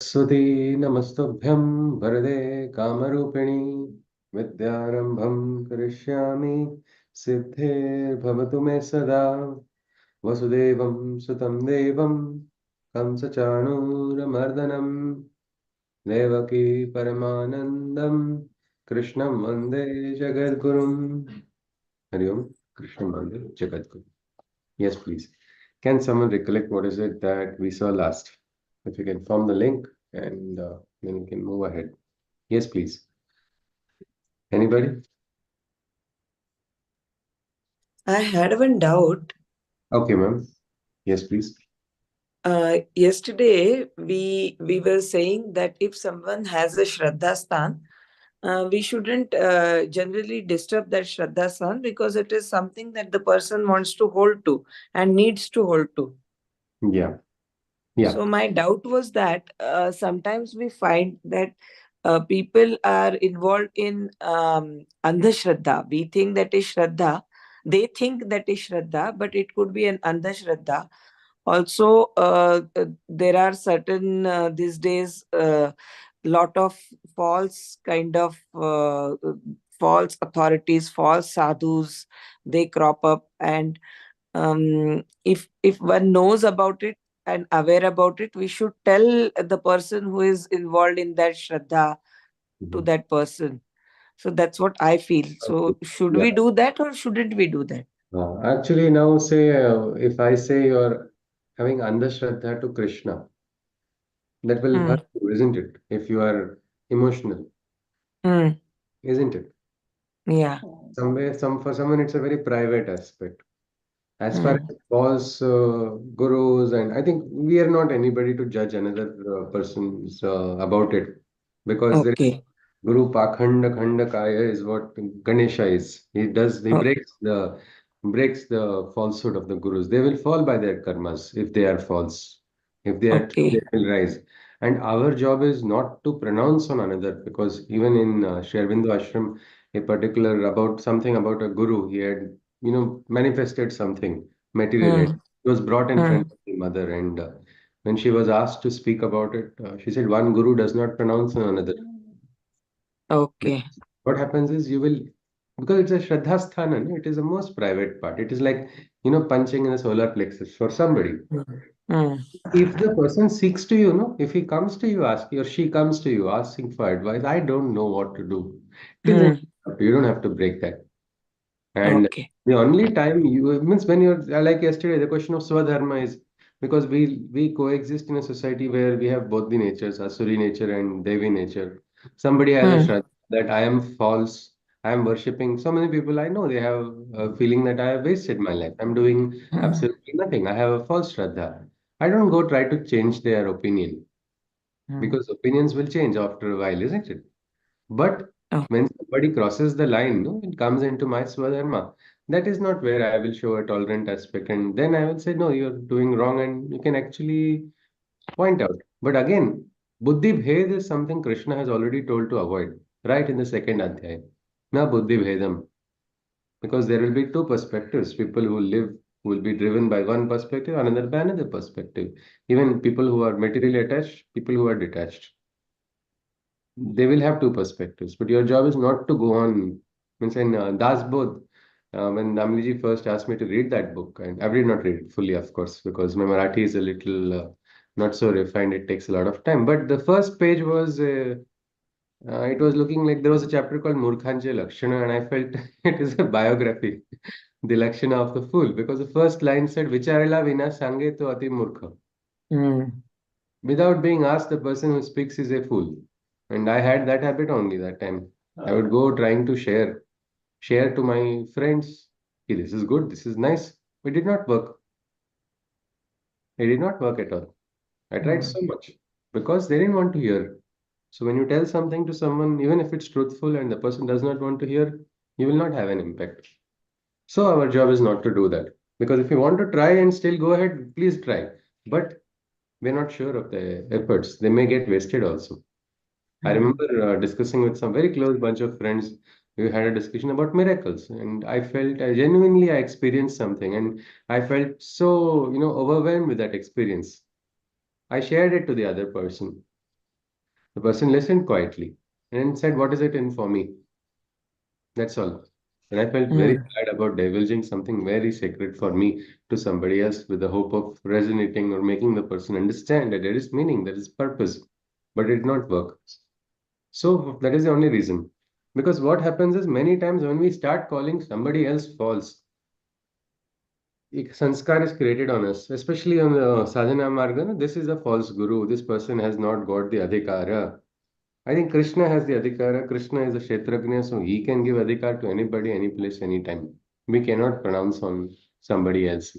सरस्वती नमस्तुभ्यं वरदे कामरूपिणि विद्यारम्भं करिष्यामि सिद्धिर्भवतु मे सदा वसुदेवं सुतं देवं कंसचाणूरमर्दनं देवकी परमानन्दं कृष्णं वन्दे जगद्गुरुं हरि ओम कृष्णं वन्दे जगद्गुरुं. Yes, please. Can someone recollect what is it that we saw last? If you can form the link and then we can move ahead. Yes, please. Anybody? I had one doubt. Okay, ma'am. Yes, please. Yesterday, we were saying that if someone has a Shraddha Sthan, we shouldn't generally disturb that Shraddha Sthan because it is something that the person wants to hold to and needs to hold to. Yeah, yeah. So my doubt was that sometimes we find that people are involved in Andhashraddha. We think that is Shraddha. They think that is Shraddha, but it could be an Andhashraddha. Also, there are certain these days lot of false kind of false authorities, false sadhus. They crop up, and if one knows about it and aware about it, we should tell the person who is involved in that shraddha to Mhm. that person. So that's what I feel. Okay. So should Yeah. we do that or shouldn't we do that? Actually, now say if I say you're having Andhashraddha to Krishna, that will Hmm. hurt you, isn't it? If you are emotional, Hmm. isn't it? Yeah. Somewhere, for someone, it's a very private aspect. As far Hmm. as false gurus, and I think we are not anybody to judge another person's about it, because there is Okay. Guru Pakhanda Khanda Kaya is what Ganesha is. He Oh, breaks the falsehood of the gurus. They will fall by their karmas if they are false. If they are true, they okay. will rise. And our job is not to pronounce on another, because even in Sri Aurobindo Ashram, a particular about something about a guru, he had manifested something materialized. Hmm. It was brought in front Hmm. of the mother, and when she was asked to speak about it, she said, "One guru does not pronounce on another." Okay. What happens is you will, because it's a Shraddha Sthana, no? It is the most private part. It is like, punching in a solar plexus for somebody. Hmm. Hmm. If the person seeks to you, no, if he comes to you asking, or she comes to you asking for advice, I don't know what to do. Till then, Hmm. you don't have to break that. And Okay. the only time you means when you're like yesterday, the question of Swadharma is because we coexist in a society where we have both the natures, Asuri nature and Devi nature. Somebody has a Hmm. shraddha that I am false, I am worshipping. So many people I know they have a feeling that I have wasted my life. I'm doing Hmm. absolutely nothing. I have a false shraddha. I don't go try to change their opinion, Hmm. because opinions will change after a while, isn't it? But Oh. when somebody crosses the line, no, it comes into my Swadharma. That is not where I will show a tolerant aspect. And then I will say, no, you're doing wrong, and you can actually point out. But again, Buddhi Bhed is something Krishna has already told to avoid, right in the second Adhyaya. Na Buddhi Bhedam. Because there will be two perspectives. People who live will be driven by one perspective, another by another perspective. Even people who are materially attached, people who are detached, they will have two perspectives, but your job is not to go on. Means in Das Bodh, when Damliji first asked me to read that book, and I did not read it fully, of course, because my Marathi is a little not so refined. It takes a lot of time. But the first page was, it was looking like there was a chapter called Murkhanje Lakshana, and I felt it is a biography, the Lakshana of the fool, because the first line said, Vicharila vina sange to ati murkha. Hmm. Without being asked, the person who speaks is a fool. And I had that habit only that time. I would go trying to share to my friends. "Hey, this is good, this is nice." It did not work. It did not work at all. I tried Hmm. so much because they didn't want to hear. So when you tell something to someone, even if it's truthful and the person does not want to hear, you will not have an impact. So our job is not to do that. Because if you want to try and still go ahead, please try. But we're not sure of the efforts. They may get wasted also. I Hmm. remember discussing with some very close bunch of friends. We had a discussion about miracles, and I felt I experienced something, and I felt so overwhelmed with that experience. I shared it to the other person. The person listened quietly and said, "What is it in for me?" That's all. And I felt very Hmm. bad about divulging something very sacred for me to somebody else with the hope of resonating or making the person understand that there is meaning, there is purpose, but it did not work. So that is the only reason. Because what happens is many times when we start calling somebody else false, sanskar is created on us, especially on the sadhana marga. No, this is a false guru. This person has not got the adhikara. I think Krishna has the adhikara. Krishna is a kshetrajna, so he can give adhikar to anybody, any place, anytime. We cannot pronounce on somebody else.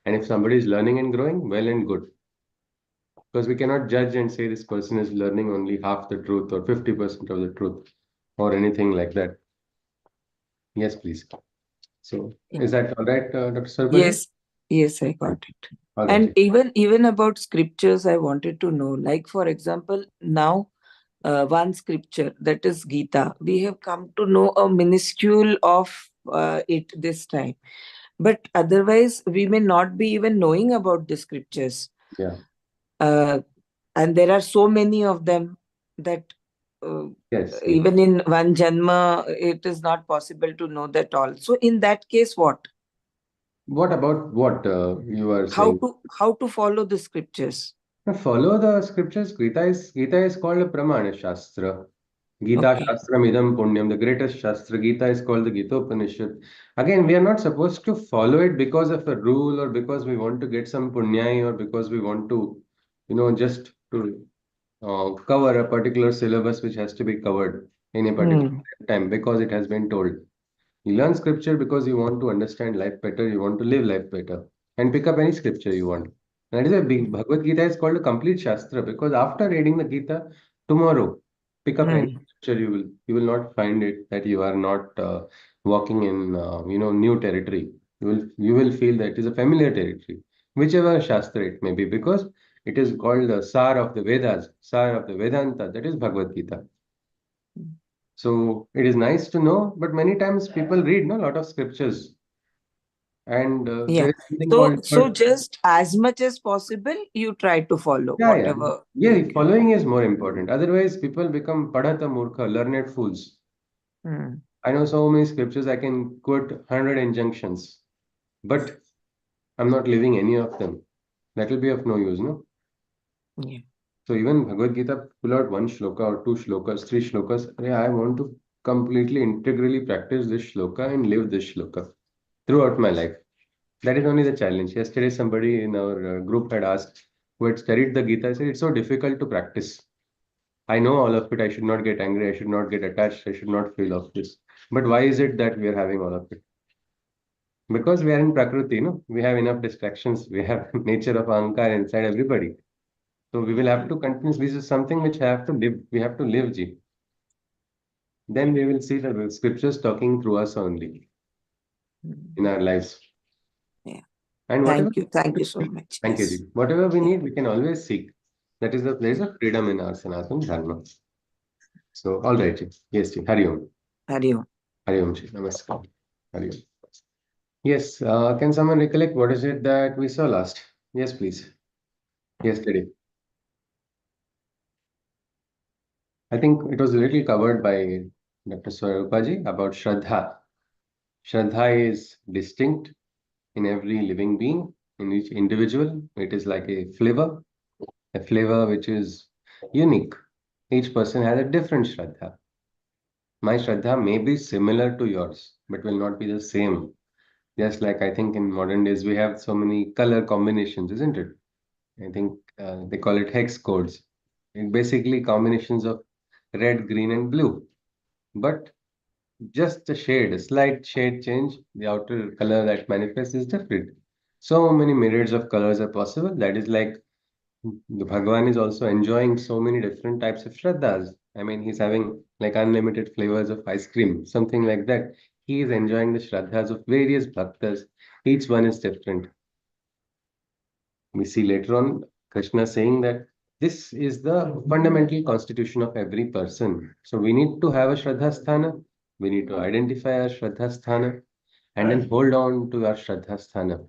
And if somebody is learning and growing, well and good. Because we cannot judge and say this person is learning only half the truth or 50% of the truth or anything like that. Yes, please. So, is Yeah. that all right, Dr. Sarpaji? Yes, yes, I got it. All And right. even about scriptures, I wanted to know. Like for example, now one scripture that is Gita. We have come to know a minuscule of it this time, but otherwise we may not be even knowing about the scriptures. Yeah. Uh, and there are so many of them that uh, Yes. Yes. even in one janma, it is not possible to know that all. So in that case, what? What about what you are How saying? to follow the scriptures? Now, follow the scriptures. Gita is called a Pramana Shastra. Gita Okay. Shastram Idam Punyam, the greatest Shastra. Gita is called the Gita Upanishad. Again, we are not supposed to follow it because of a rule or because we want to get some punyai or because we want to, just to cover a particular syllabus which has to be covered in a particular Hmm. time because it has been told. You learn scripture because you want to understand life better, you want to live life better, and pick up any scripture you want. And that is a big Bhagavad Gita is called a complete Shastra because after reading the Gita, tomorrow, pick up any Hmm. scripture you will not find it that you are not walking in new territory. You will feel that it is a familiar territory, whichever Shastra it may be, because it is called the Sar of the Vedas, Sar of the Vedanta, that is Bhagavad Gita. So it is nice to know, but many times people read no lot of scriptures, and Yeah. there is something So called so just as much as possible, you try to follow yeah, yeah, whatever you yeah. can. Following is more important. Otherwise, people become padhata murkha, learned fools. Hmm. I know so many scriptures. I can quote 100 injunctions, but I'm not living any of them. That will be of no use, no. Yeah. So even Bhagavad Gita, pull out one shloka or two shlokas, three shlokas. Yeah, I want to completely integrally practice this shloka and live this shloka throughout my life. That is only the challenge. Yesterday, somebody in our group had asked who had studied the Gita. I said, it's so difficult to practice. I know all of it. I should not get angry. I should not get attached. I should not feel of this. But why is it that we are having all of it? Because we are in Prakriti, no? We have enough distractions. We have nature of Ahankar inside everybody. So we will have to continue. This is something which have to live. We have to live, Ji. Then we will see the scriptures talking through us only Hmm. in our lives. Yeah. And whatever, Thank you. Thank you so much. thank you, Yes. Ji. Whatever we Yeah. need, we can always seek. There is a freedom in our Sanatana Dharma. So, all right, Ji. Yes, Ji. Hari Om. Hari Om. Hari Om, Ji. Namaskar. Hari Om. Yes, can someone recollect what is it that we saw last? Yes, please. Yesterday. I think it was a little covered by Dr. Swarupaji about Shraddha. Shraddha is distinct in every living being, in each individual. It is like a flavor which is unique. Each person has a different Shraddha. My Shraddha may be similar to yours, but will not be the same. Just like I think in modern days we have so many color combinations, isn't it? I think they call it hex codes. It basically combinations of red, green, and blue. But just a shade, a slight shade change, the outer color that manifests is different. So many myriads of colors are possible. That is like the Bhagavan is also enjoying so many different types of Shraddhas. I mean, he's having like unlimited flavors of ice cream, something like that. He is enjoying the Shraddhas of various Bhaktas. Each one is different. We see later on Krishna saying that this is the fundamental constitution of every person. So we need to have a Shraddha Sthana. We need to identify our Shraddha Sthana and then hold on to our Shraddha Sthana.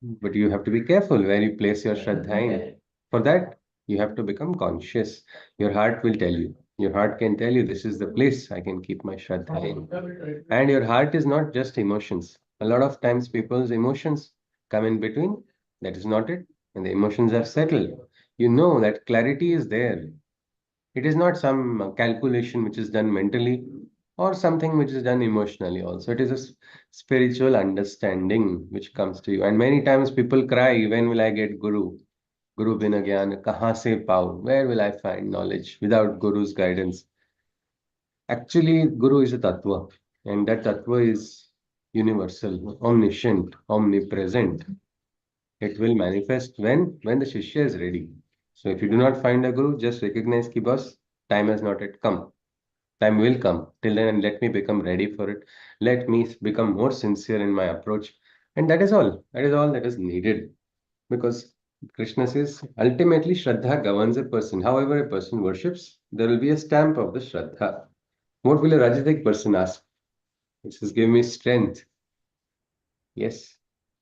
But you have to be careful where you place your Shraddha in. For that, You have to become conscious. Your heart will tell you. Your heart can tell you this is the place I can keep my Shraddha in. And your heart is not just emotions. A lot of times people's emotions come in between. That is not it. And the emotions are settled. You know that clarity is there. It is not some calculation which is done mentally or something which is done emotionally also. It is a spiritual understanding which comes to you. And many times people cry, when will I get Guru? Guru bina gyan kahan se paau? Where will I find knowledge without Guru's guidance? Actually, Guru is a tattva, and that tattva is universal, omniscient, omnipresent. It will manifest when the Shishya is ready. So if you do not find a Guru, just recognize ki boss, time has not yet come. Time will come. Till then, let me become ready for it. Let me become more sincere in my approach. And that is all. That is all that is needed. Because Krishna says, ultimately, Shraddha governs a person. However, a person worships, there will be a stamp of the Shraddha. What will a Rajadik person ask? It says, give me strength. Yes.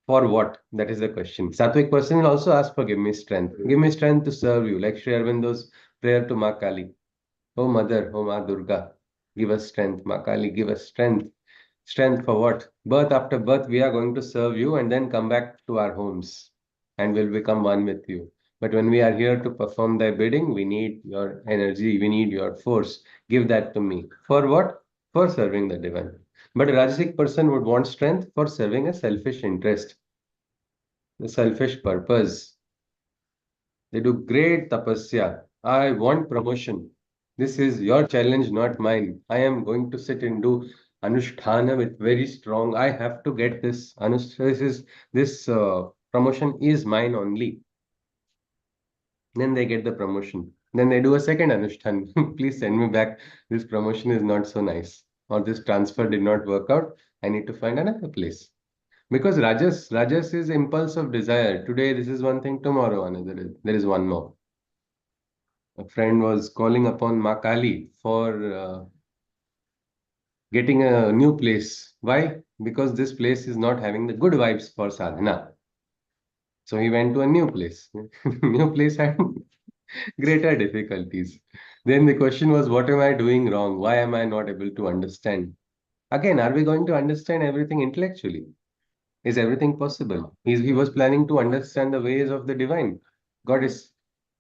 For what? That is the question. Sattvic person will also ask for give me strength. Give me strength to serve you. Like Sri Aurobindo's prayer to Ma Kali. Oh Mother, oh Ma Durga, give us strength. Ma Kali, give us strength. Strength for what? Birth after birth, we are going to serve you and then come back to our homes and will become one with you. But when we are here to perform thy bidding, we need your energy, we need your force. Give that to me. For what? For serving the divine. But a Rajasic person would want strength for serving a selfish interest, the selfish purpose. They do great tapasya. I want promotion. This is your challenge, not mine. I am going to sit and do anusthana with very strong. I have to get this. This promotion is mine only. Then they get the promotion. Then they do a second anushthan. Please send me back. This promotion is not so nice. Or this transfer did not work out. I need to find another place. Because Rajas is impulse of desire. Today this is one thing, tomorrow another. There is one more. A friend was calling upon Ma Kali for getting a new place. Why? Because this place is not having the good vibes for sadhana. So he went to a new place. New place had greater difficulties. Then the question was, what am I doing wrong? Why am I not able to understand? Again, are we going to understand everything intellectually? Is everything possible? He was planning to understand the ways of the divine. God is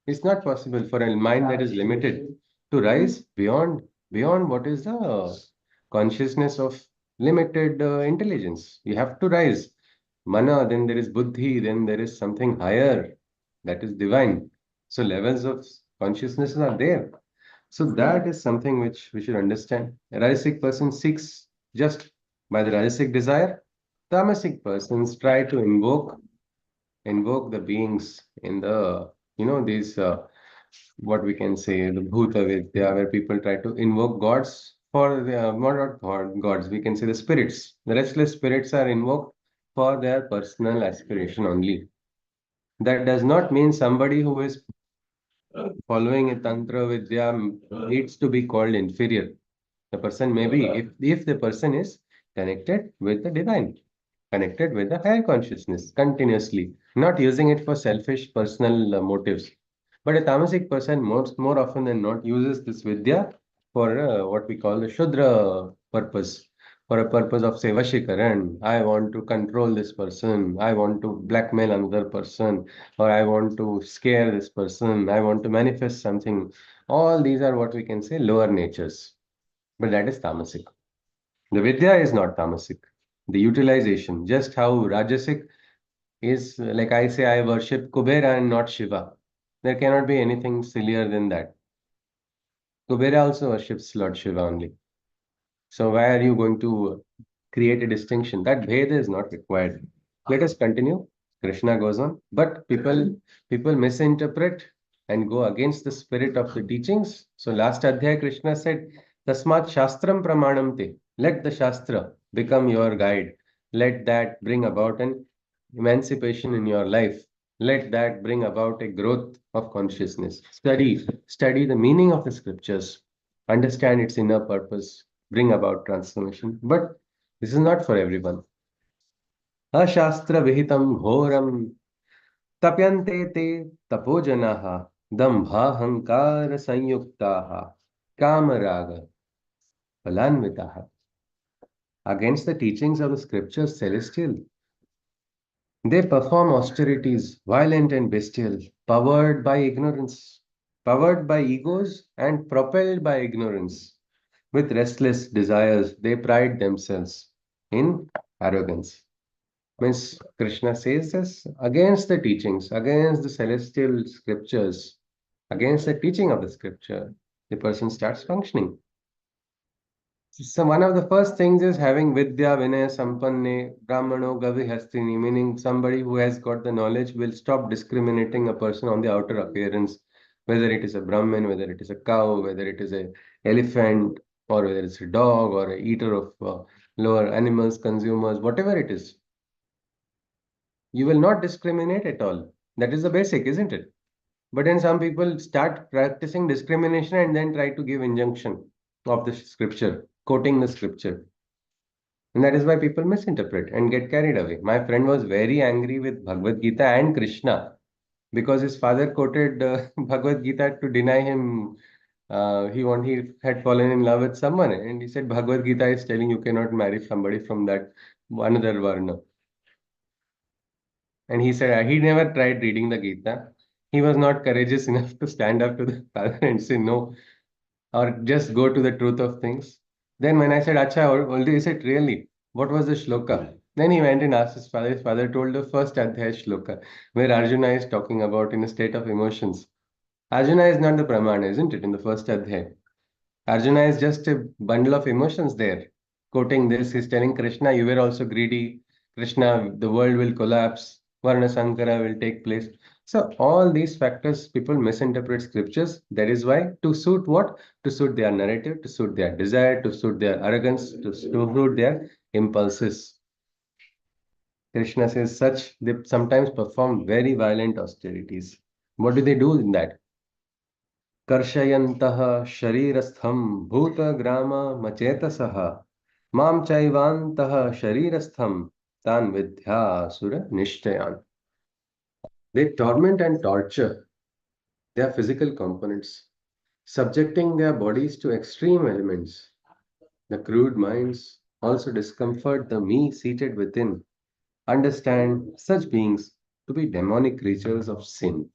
It's not possible for a mind that is limited to rise beyond what is the consciousness of limited intelligence. You have to rise. Mana, then there is buddhi, then there is something higher that is divine. So levels of consciousness are there. So that is something which we should understand. A Rajasic person seeks just by the Rajasic desire. Tamasic persons try to invoke the beings in the these what we can say the bhuta vidya where people try to invoke gods for the not gods, we can say the spirits. The restless spirits are invoked for their personal aspiration only. That does not mean somebody who is following a tantra vidya needs to be called inferior. The person may be, if the person is connected with the divine, connected with the higher consciousness continuously, not using it for selfish personal motives. But a tamasic person, more often than not, uses this vidya for what we call the Shudra purpose, for a purpose of say Vashikaran. I want to control this person, I want to blackmail another person, or I want to scare this person, I want to manifest something. All these are what we can say lower natures. But that is tamasic. The Vidya is not tamasic. The utilization, just how Rajasic is like I say, I worship Kubera and not Shiva. There cannot be anything sillier than that. Kubera also worships Lord Shiva only. So why are you going to create a distinction? That Bheda is not required. Let us continue. Krishna goes on. But people misinterpret and go against the spirit of the teachings. So last Adhyaya Krishna said, Tasmat Shastram Pramanam Te. Let the Shastra become your guide. Let that bring about an emancipation in your life. Let that bring about a growth of consciousness. Study the meaning of the scriptures. Understand its inner purpose. Bring about transformation. But this is not for everyone. Ashastra vihitam ghoram tapyante te tapojanaha दम्भाहंकार संयुक्ताः कामराग फलान्विताः. Against the teachings of the scriptures celestial, they perform austerities, violent and bestial, powered by ignorance, powered by egos, and propelled by ignorance. With restless desires, they pride themselves in arrogance. Means Krishna says this against the teachings, against the celestial scriptures, against the teaching of the scripture, the person starts functioning. So one of the first things is having Vidya Vinaya Sampanne Brahmano Gavi Hastini, meaning somebody who has got the knowledge will stop discriminating a person on the outer appearance, whether it is a Brahmin, whether it is a cow, whether it is a elephant, or whether it's a dog or a eater of lower animals, consumers, whatever it is. You will not discriminate at all. That is the basic, isn't it? But then some people start practicing discrimination and then try to give injunction of the scripture, quoting the scripture. And that is why people misinterpret and get carried away. My friend was very angry with Bhagavad Gita and Krishna because his father quoted Bhagavad Gita to deny him. He had fallen in love with someone, and he said Bhagavad Gita is telling you cannot marry somebody from that another varna. And he said he never tried reading the Gita. He was not courageous enough to stand up to the father and say no, or just go to the truth of things. Then when I said, Acha, Oldi, is it really? What was the shloka? Then he went and asked his father. His father told the first Adhyaya shloka, where Arjuna is talking about in a state of emotions. Arjuna is not the Pramana, isn't it, in the first Adhyaya? Arjuna is just a bundle of emotions there. Quoting this, he's telling Krishna, you were also greedy. Krishna, the world will collapse. Varna Sankara will take place. So all these factors, people misinterpret scriptures. That is why, to suit what? To suit their narrative, to suit their desire, to suit their arrogance, to suit their impulses. Krishna says such, they sometimes perform very violent austerities. What do they do in that? कर्षयन्तः शरीरस्थं भूतग्राममचेतसः मां चैवान्तः शरीरस्थं तान् विद्यासुरनिश्चयान्. They torment and torture their physical components, subjecting their bodies to extreme elements. The crude minds also discomfort the me seated within, understand such beings to be demonic creatures of sin.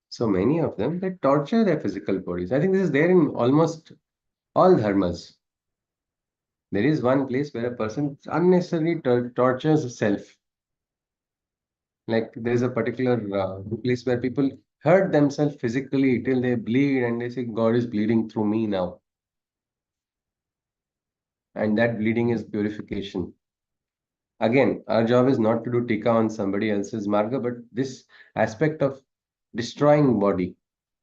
So many of them, they torture their physical bodies. I think this is there in almost all dharmas. There is one place where a person unnecessarily tortures self. Like there is a particular place where people hurt themselves physically till they bleed and they say, God is bleeding through me now. And that bleeding is purification. Again, our job is not to do tika on somebody else's marga, but this aspect of destroying body,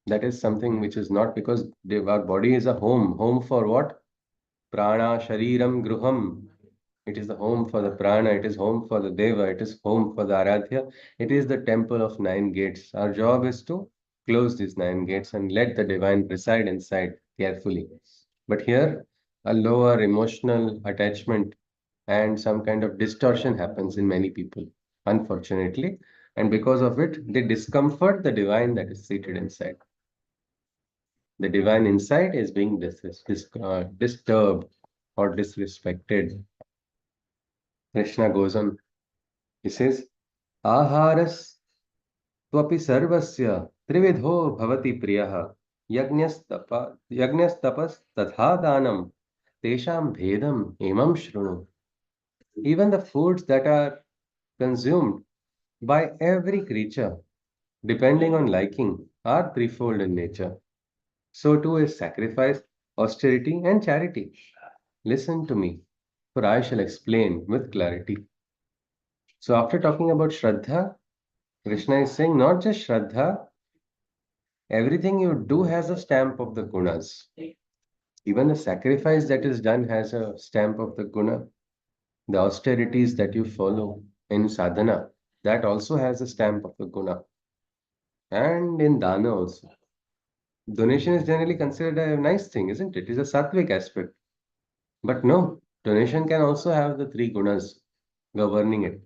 that is something which is not because our body is a home. Home for what? Prana, Shariram, Gruham. It is the home for the prana, it is home for the deva, it is home for the aradhya. It is the temple of nine gates. Our job is to close these nine gates and let the divine reside inside carefully. But here, a lower emotional attachment and some kind of distortion happens in many people, unfortunately. And because of it, they discomfort the divine that is seated inside. The divine inside is being disturbed or disrespected. Krishna goes on, he says, Aharas tvapi sarvasya trividho bhavati priyaha yagnastapas tatha danam tesham bhedam imam shrunu. Even the foods that are consumed by every creature, depending on liking, are threefold in nature. So too is sacrifice, austerity, and charity. Listen to me, for I shall explain with clarity. So after talking about Shraddha, Krishna is saying not just Shraddha, everything you do has a stamp of the gunas. Even the sacrifice that is done has a stamp of the guna. The austerities that you follow in sadhana, that also has a stamp of the guna. And in dana also. Donation is generally considered a nice thing, isn't it? It is a sattvic aspect. But no, donation can also have the three gunas governing it.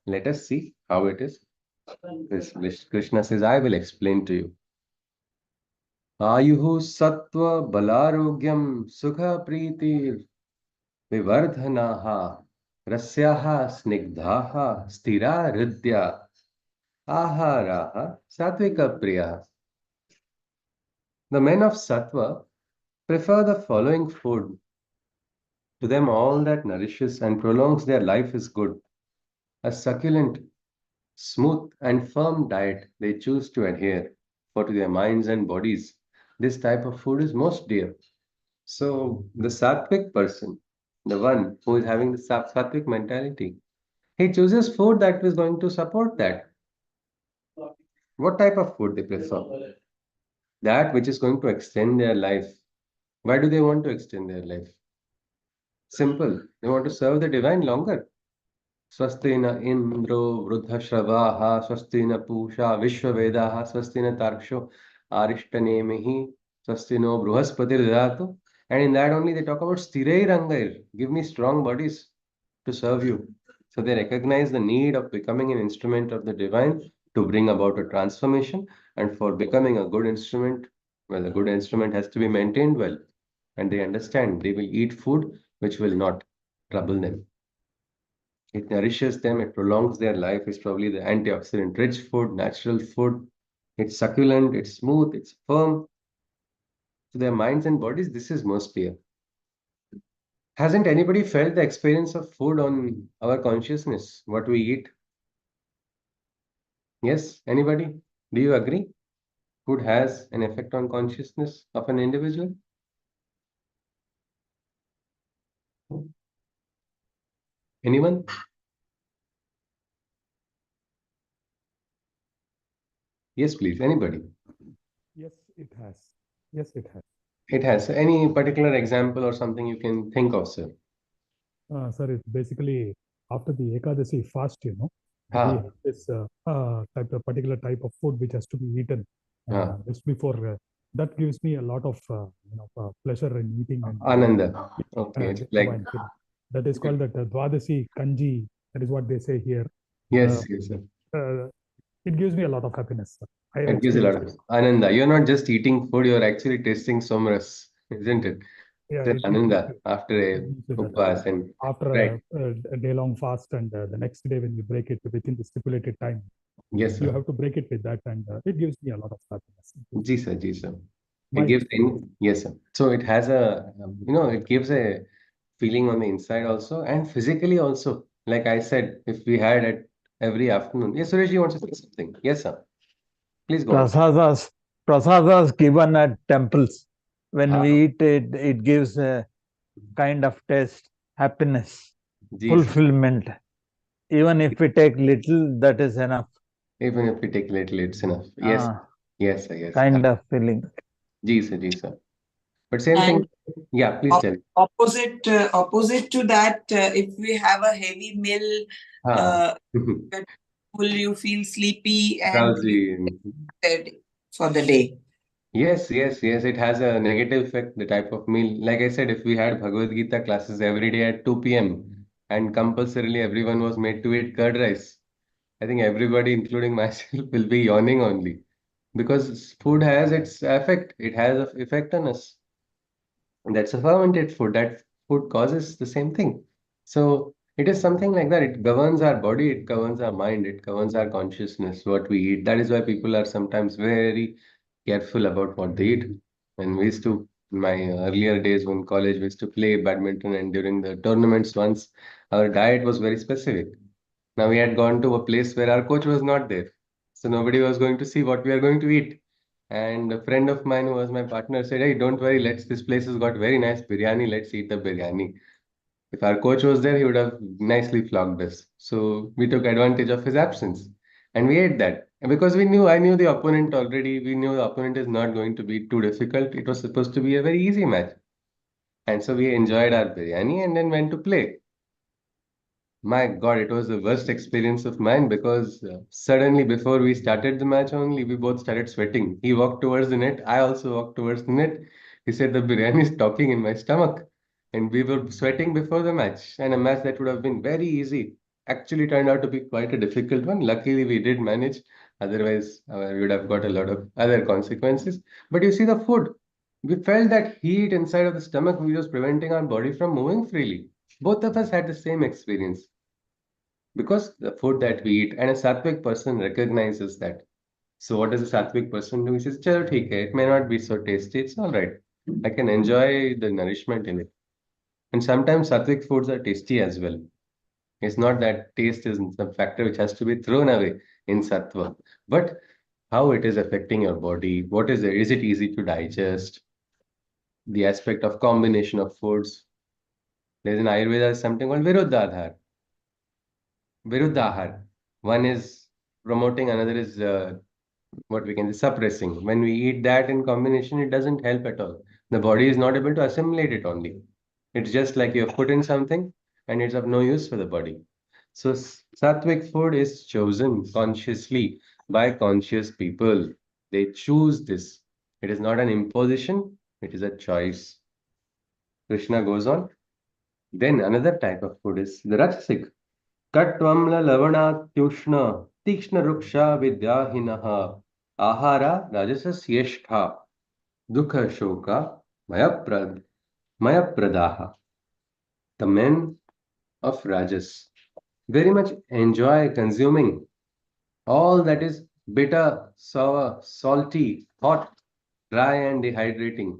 Let us see how it is. Krishna says, I will explain to you. आयुः सत्त्व बलारोग्यम सुख प्रीति विवर्धनाः रस्याः स्निग्धाः स्थिरा हृद्या आहाराः सात्विकप्रियाः. The men of sattva prefer the following food. To them, all that nourishes and prolongs their life is good. A succulent, smooth, and firm diet they choose to adhere, for to their minds and bodies, this type of food is most dear. So, the sattvic person, the one who is having the sattvic mentality, he chooses food that is going to support that. What type of food they prefer? That which is going to extend their life. Why do they want to extend their life? Simple. They want to serve the divine longer. स्वस्ति न इंद्रो वृद्धश्रवाः स्वस्ति न पूषा विश्ववेदाः स्वस्ति न तार्क्ष्यो आरिष्टनेमिः स्वस्ति no बृहस्पतिर्दधातु. And in that only they talk about sthirairangair. Give me strong bodies to serve you. So they recognize the need of becoming an instrument of the divine to bring about a transformation. And for becoming a good instrument, well, a good instrument has to be maintained well. And they understand they will eat food which will not trouble them. It nourishes them, it prolongs their life. It's probably the antioxidant rich food, natural food. It's succulent, it's smooth, it's firm. To their minds and bodies, this is most dear. Hasn't anybody felt the experience of food on our consciousness, what we eat? Yes, anybody? Do you agree? Food has an effect on consciousness of an individual? Anyone? Yes, please. Anybody? Yes, it has. Yes, it has. It has. Any particular example or something you can think of, sir? Sir, it's basically after the Ekadasi fast, we Ha, have this particular type of food which has to be eaten ha. just before. That gives me a lot of pleasure in eating and Ananda. Okay, it's like, divine feeling. That is called that Dwadasi Kanji. That is what they say here. Uh, yes, yes, sir. uh, it gives me a lot of happiness, sir. I have It gives a lot experienced of it. ananda. You're not just eating food, you're actually tasting somras, isn't it? Yeah, It's an it gives ananda you, after it a gives you that. upvas and After right. a day-long fast and the next day when you break it within the stipulated time, Yes, you sir. have to break it with that, and it gives me a lot of happiness. It gives Ji, sir. Ji, sir. It my gives experience. yes, sir. So it has it gives a feeling on the inside also and physically also. Like I said, if we had it every afternoon. Yes, Suresh, you want to say something? Yes, sir. Please go on. Prasadas, prasadas given at temples. When Ha, we eat it, it gives a kind of taste, happiness, ji, sir. fulfillment. Even if we take little, that is enough. Even if we take little, it's enough. Yes, Ah, yes, sir. Yes. kind of feeling. Ji, sir. Ji, sir. But same thing. And Yeah, please tell. opposite to that, if we have a heavy meal, Ha. uh, get full, you feel sleepy and you Drowsy. dead for the day. Yes, yes, yes. It has a negative effect, the type of meal. Like I said, if we had Bhagavad Gita classes every day at 2 p.m. and compulsorily everyone was made to eat curd rice, I think everybody, including myself, will be yawning only because food has its effect. It has an effect on us. That's a fermented food. That food causes the same thing. So it is something like that. It governs our body, it governs our mind, it governs our consciousness, what we eat. That is why people are sometimes very careful about what they eat. And we used to, in my earlier days when college, we used to play badminton, and during the tournaments once, our diet was very specific. Now we had gone to a place where our coach was not there. So nobody was going to see what we are going to eat. And a friend of mine who was my partner said, "Hey, don't worry, this place has got very nice biryani. Let's eat the biryani." If our coach was there, he would have nicely flogged us. So we took advantage of his absence and we ate that. And because I knew the opponent already. We knew the opponent is not going to be too difficult. It was supposed to be a very easy match. And so we enjoyed our biryani and then went to play. My God, it was the worst experience of mine because suddenly, before we started the match, only we both started sweating. He walked towards the net. I also walked towards the net. He said, "The biryani is talking in my stomach." And we were sweating before the match. And a match that would have been very easy actually turned out to be quite a difficult one. Luckily, we did manage. Otherwise, we would have got a lot of other consequences. But you see, the food, we felt that heat inside of the stomach, which was preventing our body from moving freely. Both of us had the same experience because the food that we eat, and a sattvic person recognizes that. So, what does a sattvic person do? He says, "Chalo, theek hai. It may not be so tasty. It's all right. I can enjoy the nourishment in it." And sometimes sattvic foods are tasty as well. It's not that taste is the factor which has to be thrown away in sattva, but how it is affecting your body. What is it? Is it easy to digest? The aspect of combination of foods. There's in Ayurveda something called Viruddhadhar. Viruddhahar. One is promoting, another is what we can say suppressing. When we eat that in combination, it doesn't help at all. The body is not able to assimilate it only. It's just like you have put in something and it's of no use for the body. So sattvic food is chosen consciously by conscious people. They choose this. It is not an imposition, it is a choice. Krishna goes on. Then another type of food is the rajasic. Katvamla lavanatyushna tikshna ruksha vidyahinaha ahara rajasasyeshtha dukha shoka mayapradaha. The men of Rajas very much enjoy consuming all that is bitter, sour, salty, hot, dry, and dehydrating.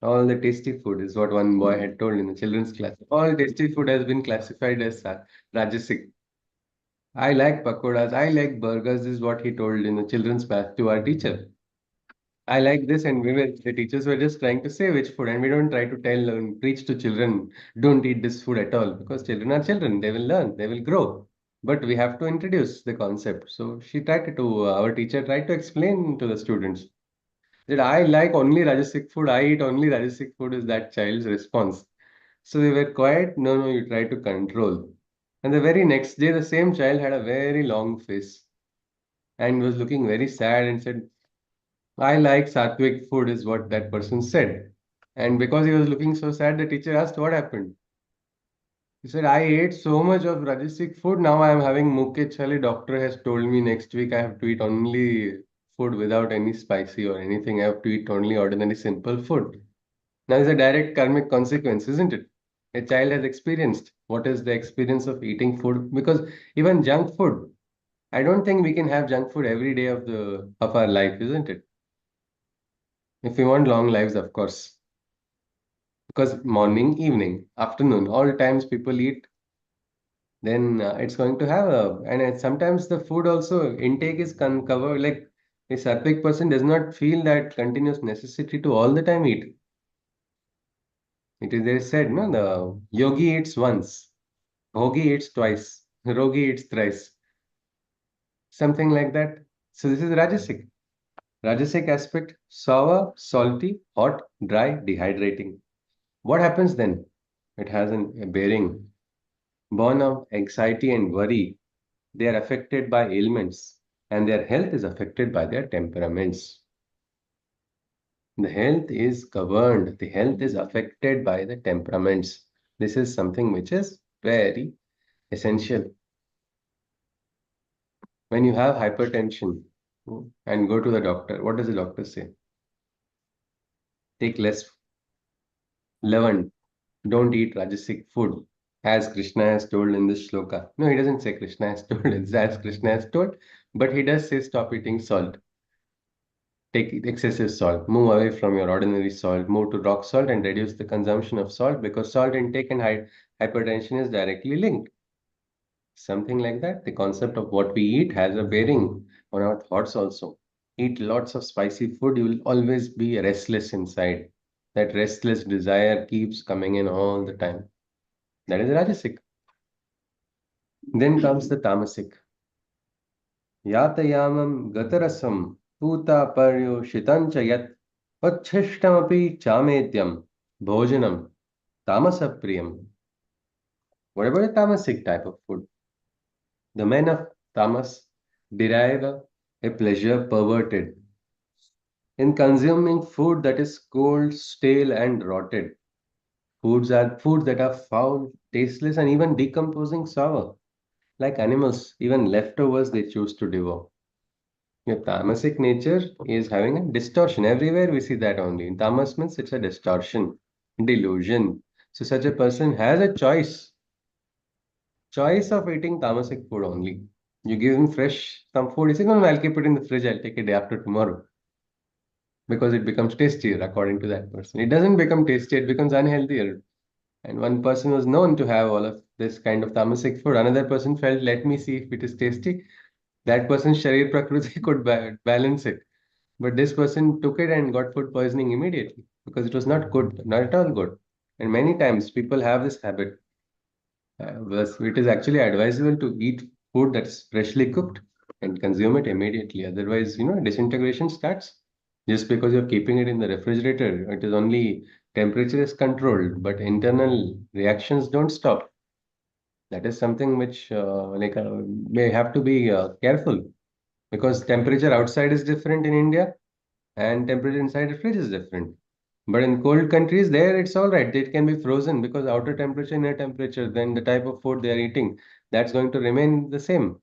All the tasty food is what one boy had told in the children's class. All tasty food has been classified as Rajasic. I like pakoras, I like burgers, is what he told in the children's class to our teacher. I like this, and the teachers were just trying to say which food, and we don't try to tell and preach to children, don't eat this food at all, because children are children, they will learn, they will grow. But we have to introduce the concept. So she tried to, our teacher tried to explain to the students that I like only Rajasic food, I eat only Rajasic food, is that child's response. So they were quiet, no, no, you try to control. And the very next day, the same child had a very long face and was looking very sad and said, I like Sattvic food, is what that person said. And because he was looking so sad, the teacher asked, what happened? He said, I ate so much of Rajasic food, now I am having Mukke Chale. Doctor has told me next week I have to eat only food without any spicy or anything. I have to eat only ordinary simple food. Now it's a direct karmic consequence, isn't it? A child has experienced what is the experience of eating food, because even junk food, I don't think we can have junk food every day of our life, isn't it? If we want long lives, of course. Because morning, evening, afternoon, all times people eat, then it's going to have sometimes the food also intake is covered, like a sattvic person does not feel that continuous necessity to all the time eat. It is they said, no, the yogi eats once, bhogi eats twice, rogi eats thrice, something like that. So this is Rajasic. Rajasic aspect, sour, salty, hot, dry, dehydrating. What happens then? It has a bearing. Born of anxiety and worry, they are affected by ailments, and their health is affected by their temperaments. The health is governed, the health is affected by the temperaments. This is something which is very essential. When you have hypertension and go to the doctor, what does the doctor say? Take less leaven, don't eat Rajasic food, as Krishna has told in this shloka. No, he doesn't say Krishna has told, it's as Krishna has told, but he does say stop eating salt. Take excessive salt, move away from your ordinary salt, move to rock salt and reduce the consumption of salt, because salt intake and hypertension is directly linked. Something like that. The concept of what we eat has a bearing on our thoughts also. Eat lots of spicy food, you will always be restless inside. That restless desire keeps coming in all the time. That is Rajasic. Then comes the Tamasic. Yatayamam gatarasam puta paryo shitancha yat vachishtamappi chametyam bhojanam tamasapriyam. What about the Tamasic type of food? The men of Tamas derive a pleasure perverted in consuming food that is cold, stale, and rotted. Foods that are foul, tasteless, and even decomposing sour. Like animals, even leftovers they choose to devour. Your tamasic nature is having a distortion. Everywhere we see that only. In tamas means it's a distortion, delusion. So such a person has a choice of eating tamasic food only. You give him fresh some food, he says, no, no, I'll keep it in the fridge, I'll take it day after tomorrow. Because it becomes tastier according to that person. It doesn't become tasty, it becomes unhealthier. And one person was known to have all of this kind of tamasic food. Another person felt, let me see if it is tasty. That person's Sharir Prakruti could balance it. But this person took it and got food poisoning immediately because it was not good, not at all good. And many times people have this habit. It is actually advisable to eat food that's freshly cooked and consume it immediately. Otherwise, disintegration starts. Just because you're keeping it in the refrigerator, it is only temperature is controlled, but internal reactions don't stop. That is something which may have to be careful because temperature outside is different in India and temperature inside the fridge is different. But in cold countries, there it's all right. It can be frozen because outer temperature, inner temperature, then the type of food they are eating, that's going to remain the same.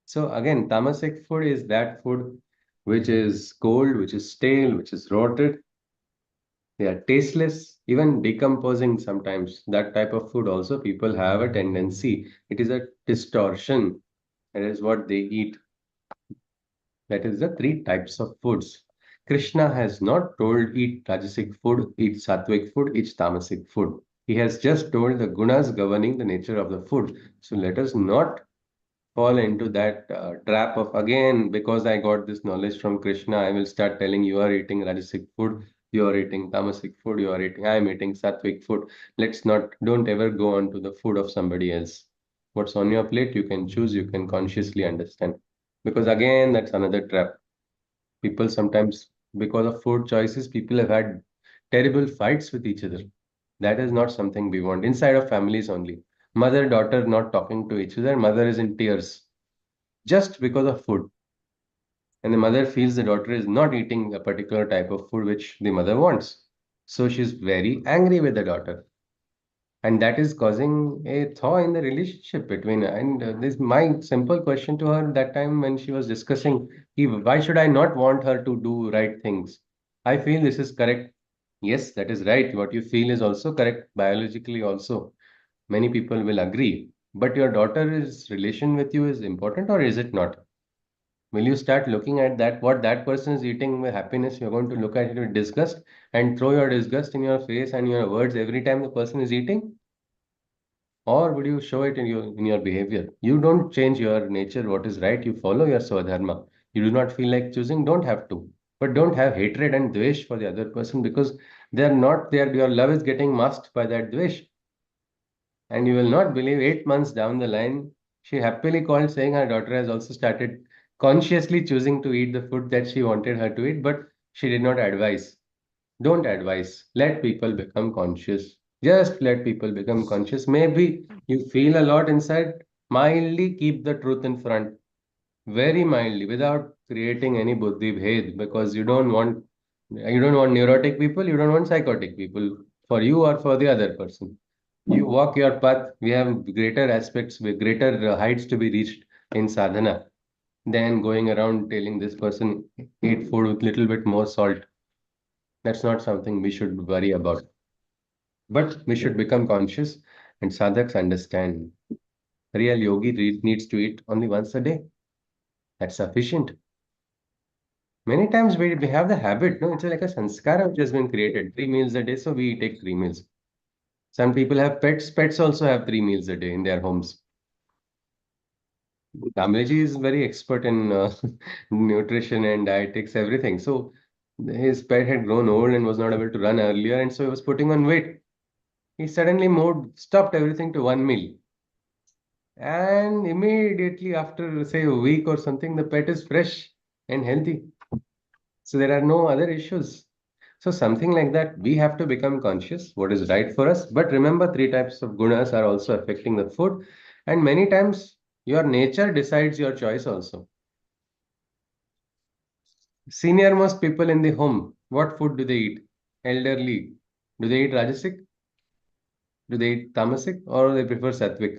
So again, tamasic food is that food which is cold, which is stale, which is rotted. They are tasteless, even decomposing sometimes. That type of food also people have a tendency. It is a distortion. That is what they eat. That is the three types of foods. Krishna has not told eat Rajasic food, eat Sattvic food, eat Tamasic food. He has just told the gunas governing the nature of the food. So let us not fall into that trap of again, because I got this knowledge from Krishna, I will start telling you are eating Rajasic food, you are eating Tamasic food, I am eating Sattvic food. Don't ever go on to the food of somebody else. What's on your plate, you can choose, you can consciously understand. Because again, that's another trap. People sometimes, because of food choices, people have had terrible fights with each other. That is not something we want inside of families only. Mother, daughter not talking to each other, mother is in tears just because of food. And the mother feels the daughter is not eating a particular type of food which the mother wants. So she's very angry with the daughter. And that is causing a thaw in the relationship between. And this my simple question to her that time when she was discussing, why should I not want her to do right things? I feel this is correct. Yes, that is right. What you feel is also correct biologically also. Many people will agree. But your daughter's relation with you is important or is it not? Will you start looking at that, what that person is eating with happiness? You're going to look at it with disgust and throw your disgust in your face and your words every time the person is eating? Or would you show it in your behavior? You don't change your nature, what is right, you follow your swadharma. You do not feel like choosing, don't have to. But don't have hatred and dvesh for the other person because they're not there. Your love is getting masked by that dvesh. And you will not believe 8 months down the line, she happily called saying her daughter has also started consciously choosing to eat the food that she wanted her to eat, but she did not advise. Don't advise. Let people become conscious. Just let people become conscious. Maybe you feel a lot inside. Mildly keep the truth in front. Very mildly, without creating any buddhi bhed, because you don't want neurotic people, you don't want psychotic people for you or for the other person. You walk your path. We have greater aspects, with greater heights to be reached in sadhana than going around telling this person eat food with little bit more salt. That's not something we should worry about. But we should become conscious and sadhaks understand. Real yogi needs to eat only once a day. That's sufficient. Many times we have the habit, no, it's like a sanskara which has been created. 3 meals a day, so we take 3 meals. Some people have pets. Pets also have 3 meals a day in their homes. Kamleji is very expert in nutrition and dietetics, everything. So his pet had grown old and was not able to run earlier, and so he was putting on weight. He suddenly stopped everything to 1 meal. And immediately after, say, a week or something, the pet is fresh and healthy. So there are no other issues. So something like that, we have to become conscious what is right for us. But remember, three types of gunas are also affecting the food. And many times, your nature decides your choice also. Senior most people in the home, what food do they eat? Elderly, do they eat Rajasic? Do they eat Tamasic? Or they prefer Sattvic?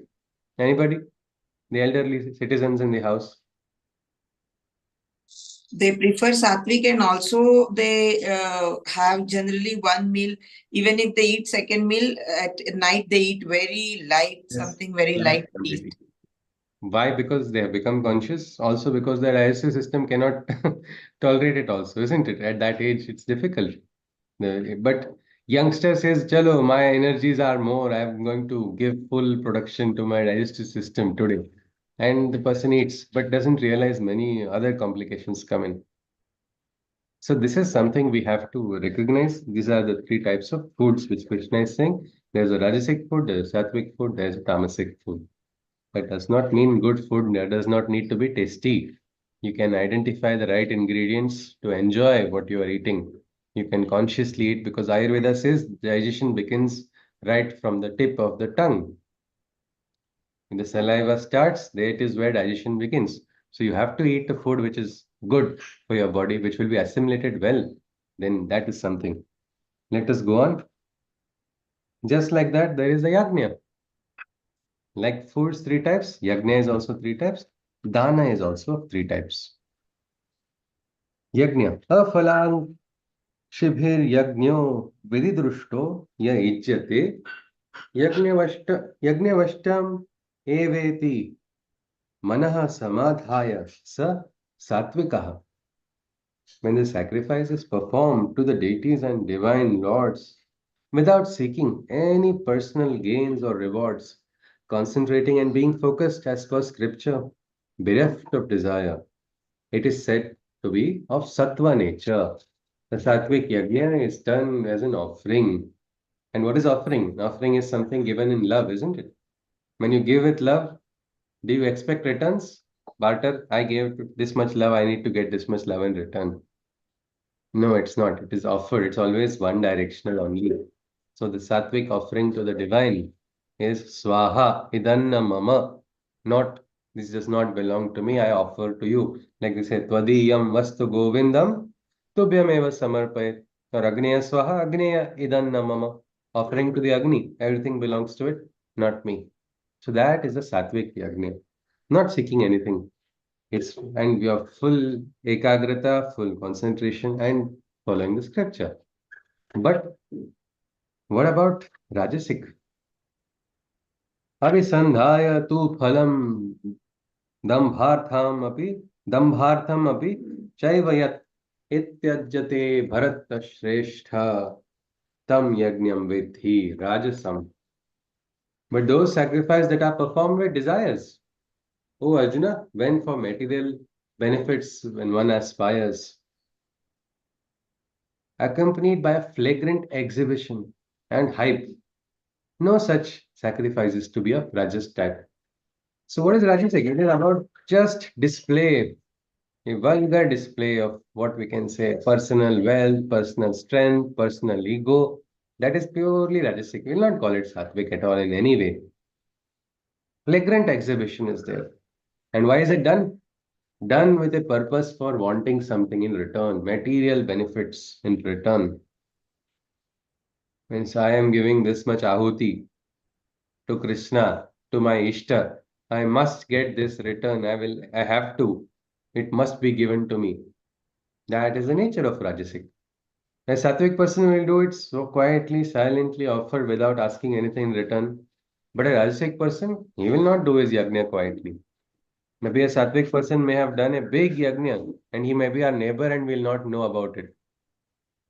Anybody? The elderly citizens in the house. They prefer sattvic, and also they have generally one meal. Even if they eat second meal at night, they eat very light, Yes. something very Light light to quantity. eat. Why? Because they have become conscious. Also because their digestive system cannot tolerate it also, isn't it? At that age, it's difficult. But youngster says, Chalo, my energies are more. I'm going to give full production to my digestive system today. And the person eats, but doesn't realize many other complications come in. So this is something we have to recognize. These are the three types of foods which Krishna is saying. There's a Rajasic food, there's a Sattvic food, there's a Tamasic food. That does not mean good food that does not need to be tasty. You can identify the right ingredients to enjoy what you are eating. You can consciously eat because Ayurveda says digestion begins right from the tip of the tongue. When the saliva starts, there it is where digestion begins. So you have to eat the food which is good for your body, which will be assimilated well. Then that is something. Let us go on. Just like that, there is a yagnya. Like foods, three types. Yagnya is also three types. Dana is also three types. Yagnya. Afalang shibhir yagnyo vididrushto ya ijjate yagnavashtam eveti manaha samadhaya sa satvikaha. When the sacrifice is performed to the deities and divine lords without seeking any personal gains or rewards, concentrating and being focused as per scripture, bereft of desire, it is said to be of sattva nature. The sattvic yagna is done as an offering. And what is offering? Offering is something given in love, isn't it? When you give with love, do you expect returns? Barter, I gave this much love, I need to get this much love in return. No, it's not. It is offered. It's always one directional only. So the sattvic offering to the divine is swaha idanna mama. Not this does not belong to me. I offer to you. Like they say, twadiyam vastu govindam tubhyam eva samarpayat. Or agneya swaha agneya idanna mama. Offering to the Agni. Everything belongs to it, not me. So that is the sattvic yagna. Not seeking anything. It's and we have full ekagrata, full concentration, and following the scripture. But what about Rajasic? Abhisandhaya tu phalam dambhartham api dambhartham api chaivayat ityajate bharata shrestha tam yagnyam vidhi rajasam. But those sacrifices that are performed with desires, oh Arjuna, when for material benefits when one aspires, accompanied by a flagrant exhibition and hype. No such sacrifices to be of Rajas type. So what is Rajas again? It is about just display, a vulgar display of what we can say personal wealth, personal strength, personal ego. That is purely Rajasic. We will not call it Sattvic at all in any way. Flagrant exhibition is there. And why is it done? Done with a purpose for wanting something in return, material benefits in return. Means I am giving this much ahuti to Krishna, to my Ishta. I must get this return. I have to. It must be given to me. That is the nature of Rajasic. A Sattvic person will do it so quietly, silently, offered without asking anything in return. But a Rajasic person, he will not do his yagna quietly. Maybe a Sattvic person may have done a big yagna and he may be our neighbor and will not know about it.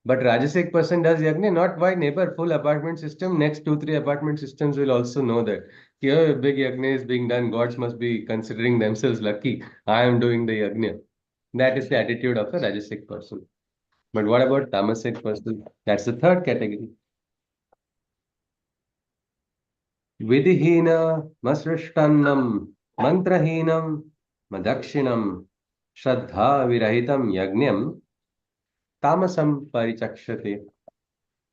But Rajasic person does yagna, not by neighbor, full apartment system. Next two, three apartment systems will also know that here a big yagna is being done. Gods must be considering themselves lucky. I am doing the yagna. That is the attitude of a Rajasic person. But what about Tamasic person? That's the third category. Vidihina masrishtannam mantrahinam madakshinam shraddha virahitam yagnyam tamasam parichakshate.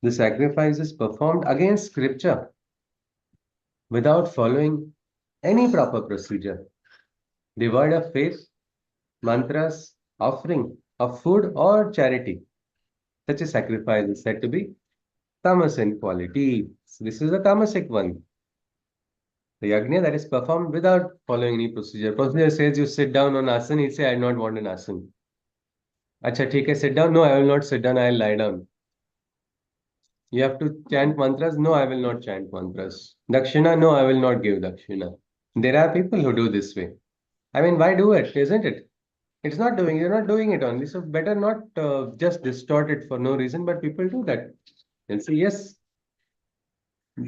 The sacrifice is performed against scripture without following any proper procedure, devoid of faith, mantras, offering of food or charity. Such a sacrifice is said to be tamas in quality. So this is the tamasic one. The yagna that is performed without following any procedure. Procedure says you sit down on asan, he say I do not want an asan. Acha, theek hai, sit down. No, I will not sit down. I'll lie down. You have to chant mantras. No, I will not chant mantras. Dakshina. No, I will not give dakshina. There are people who do this way. I mean, why do it? Isn't it? It's not doing. You're not doing it only. So better not just distort it for no reason. But people do that. They'll say yes,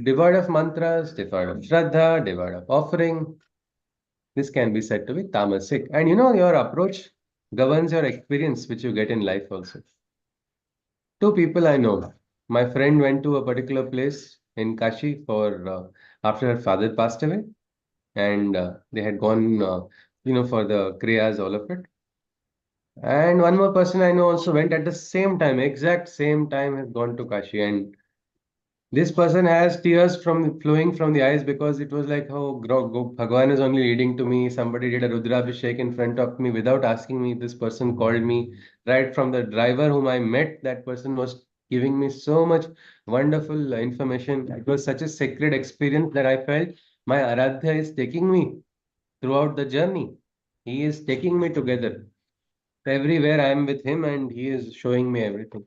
devoid of mantras, devoid of shraddha, devoid of offering. This can be said to be tamasic. And your approach governs your experience which you get in life also. Two people I know. My friend went to a particular place in Kashi for after her father passed away, and they had gone, for the kriyas, all of it. And one more person I know also went at the same time, exact same time, has gone to Kashi, and this person has tears from flowing from the eyes because it was like, oh, Bhagwan is only leading to me. Somebody did a Rudrabhishek in front of me without asking me. This person called me right from the driver whom I met. That person was giving me so much wonderful information. It was such a sacred experience that I felt my Aradhya is taking me throughout the journey. He is taking me together. Everywhere I am with him and he is showing me everything.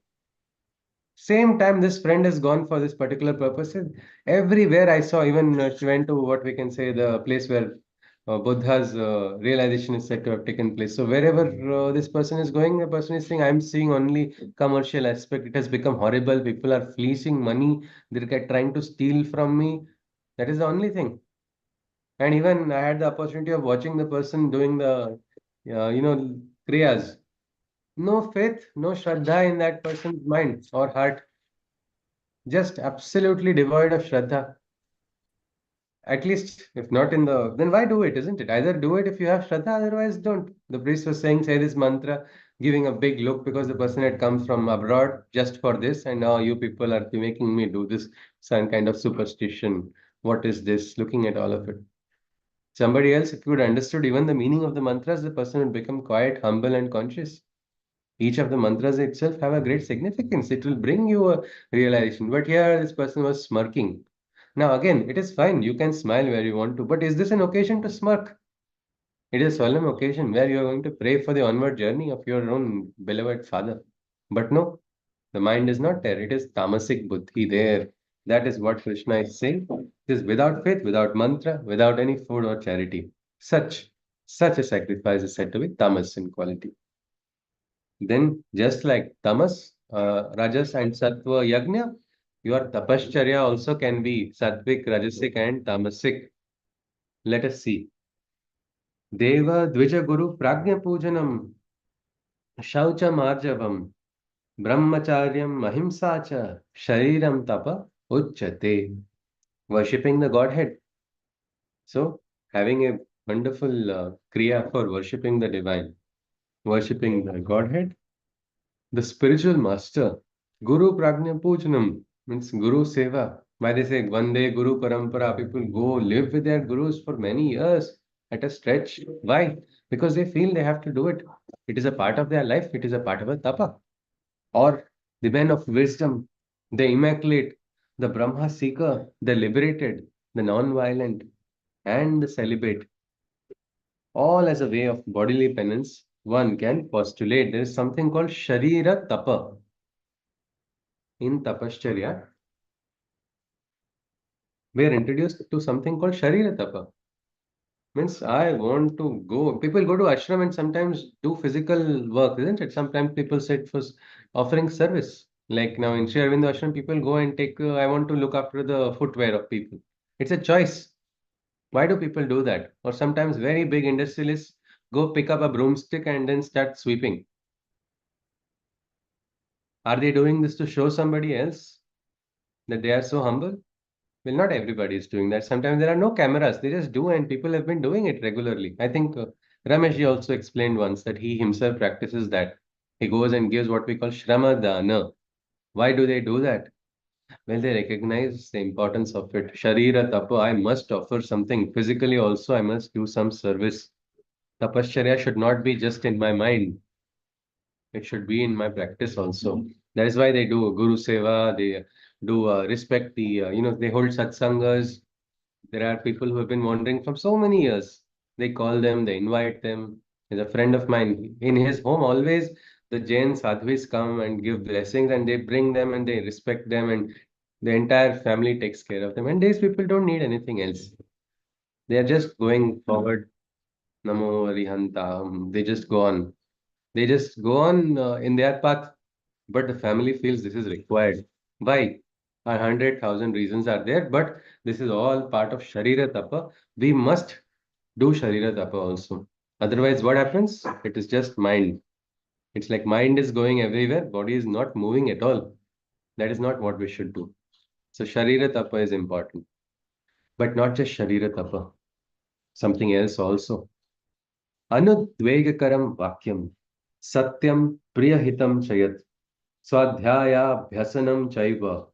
Same time, this friend has gone for this particular purpose. And everywhere I saw, even she went to what we can say the place where Buddha's realization is said to have taken place. So wherever this person is going, the person is saying, "I'm seeing only commercial aspect. It has become horrible. People are fleecing money. They're trying to steal from me. That is the only thing." And even I had the opportunity of watching the person doing the, kriyas. No faith, no shraddha in that person's mind or heart. Just absolutely devoid of Shraddha. At least, if not in the, then why do it, isn't it? Either do it if you have Shraddha, otherwise don't. The priest was saying, say this mantra, giving a big look because the person had come from abroad just for this, and now you people are making me do this, some kind of superstition. What is this? Looking at all of it. Somebody else, if you would understood even the meaning of the mantras, the person would become quiet, humble, and conscious. Each of the mantras itself have a great significance. It will bring you a realization. But here, this person was smirking. Now, again, it is fine. You can smile where you want to. But is this an occasion to smirk? It is a solemn occasion where you are going to pray for the onward journey of your own beloved father. But no, the mind is not there. It is tamasic buddhi there. That is what Krishna is saying. It is without faith, without mantra, without any food or charity. Such a sacrifice is said to be tamas in quality. Then, just like tamas, rajas, and sattva yagnya, your tapascharya also can be sattvic, rajasic, and tamasic. Let us see. Deva Dvija Guru Pragnya Pujanam, Shaucha Marjavam, Brahmacharyam Ahimsa Shariram Tapa Uchyate. Worshipping the Godhead. So, having a wonderful kriya for worshipping the divine, worshipping the Godhead. The spiritual master, Guru Prajna Pujanam, means Guru Seva. Why they say Vande Guru Parampara, people go live with their gurus for many years at a stretch. Why? Because they feel they have to do it. It is a part of their life, it is a part of a tapa. Or the men of wisdom, the immaculate, the Brahma seeker, the liberated, the non-violent, and the celibate, all as a way of bodily penance, one can postulate there is something called Sharira Tapa. In Tapascharya, we are introduced to something called Sharira Tapa. Means I want to go. People go to ashram and sometimes do physical work, isn't it? Sometimes people sit for offering service. Like now in Sri Aurobindo ashram, people go and take, I want to look after the footwear of people. It's a choice. Why do people do that? Or sometimes very big industrialists go pick up a broomstick and then start sweeping. Are they doing this to show somebody else that they are so humble? Well, not everybody is doing that. Sometimes there are no cameras. They just do, and people have been doing it regularly. I think Rameshji also explained once that he himself practices that. He goes and gives what we call Shrama Dana. Why do they do that? Well, they recognize the importance of it. Sharira Tapa, I must offer something. Physically also, I must do some service. Tapasya should not be just in my mind. It should be in my practice also. That is why they do Guru Seva. They do respect the, they hold satsangas. There are people who have been wandering from so many years. They call them, they invite them. There's a friend of mine in his home, always The Jain sadhvis come and give blessings, and they bring them and they respect them, and the entire family takes care of them. And these people don't need anything else. They are just going forward. Namo Arihanta. They just go on. They just go on in their path. But the family feels this is required. Why? 100,000 reasons are there, but this is all part of Sharira Tapa. We must do Sharira Tapa also. Otherwise, what happens? It is just mind. It's like mind is going everywhere, body is not moving at all. That is not what we should do. So Sharira Tapa is important. But not just Sharira Tapa, something else also. Anudvegakaram Vakyam Satyam Priyahitam Chayat Swadhyayabhyasanam Chaiva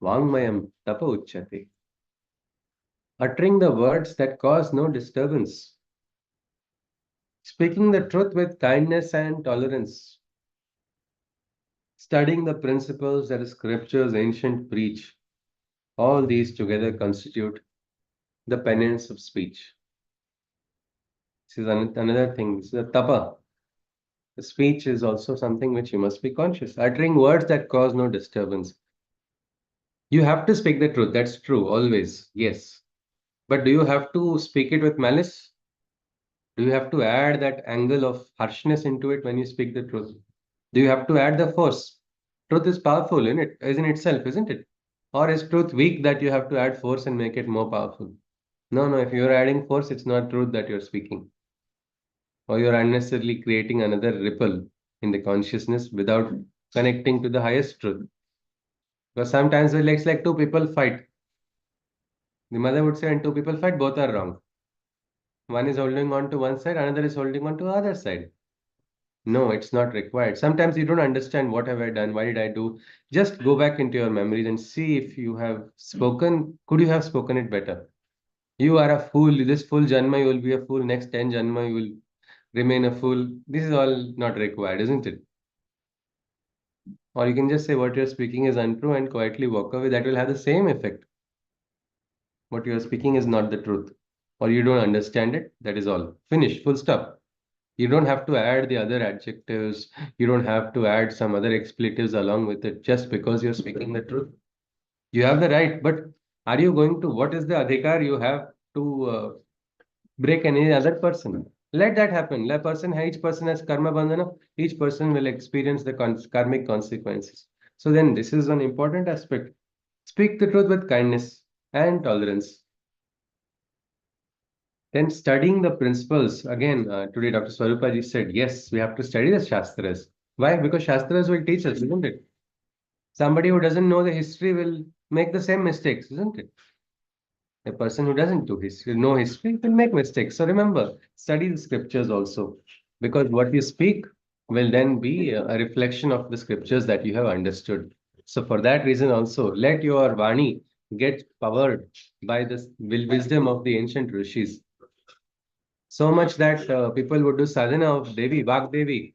Vangmayam Tapa Uchyate. Uttering the words that cause no disturbance. Speaking the truth with kindness and tolerance. Studying the principles that the scriptures ancient preach. All these together constitute the penance of speech. This is another thing. This is a tapa. The speech is also something which you must be conscious. Uttering words that cause no disturbance. You have to speak the truth. That's true, always. Yes. But do you have to speak it with malice? Do you have to add that angle of harshness into it when you speak the truth? Do you have to add the force? Truth is powerful in it, is in itself, isn't it? Or is truth weak that you have to add force and make it more powerful? No, no, if you're adding force, it's not truth that you're speaking. Or you're unnecessarily creating another ripple in the consciousness without connecting to the highest truth. Because sometimes it's like two people fight. The mother would say, and two people fight, both are wrong. One is holding on to one side, another is holding on to the other side. No, it's not required. Sometimes you don't understand what have I done, why did I do. Just go back into your memories and see if you have spoken, could you have spoken it better? You are a fool. This full janma, you will be a fool. Next 10 janma, you will remain a fool. This is all not required, isn't it? Or you can just say what you're speaking is untrue and quietly walk away. That will have the same effect. What you're speaking is not the truth. Or you don't understand it. That is all. Finish. Full stop. You don't have to add the other adjectives. You don't have to add some other expletives along with it just because you're speaking the truth. You have the right, but are you going to, what is the adhikar you have to break any other person? Let that happen. Each person has karma bandhana. Each person will experience the karmic consequences. So then this is an important aspect. Speak the truth with kindness and tolerance. Then studying the principles. Again, today Dr. Swarupaji said, yes, we have to study the Shastras. Why? Because Shastras will teach us, isn't it? Somebody who doesn't know the history will make the same mistakes, isn't it? A person who doesn't know history will make mistakes. So remember, study the scriptures also. Because what you speak will then be a reflection of the scriptures that you have understood. So for that reason also, let your Vani get powered by the wisdom of the ancient rishis. So much that people would do sadhana of Devi, Vak Devi.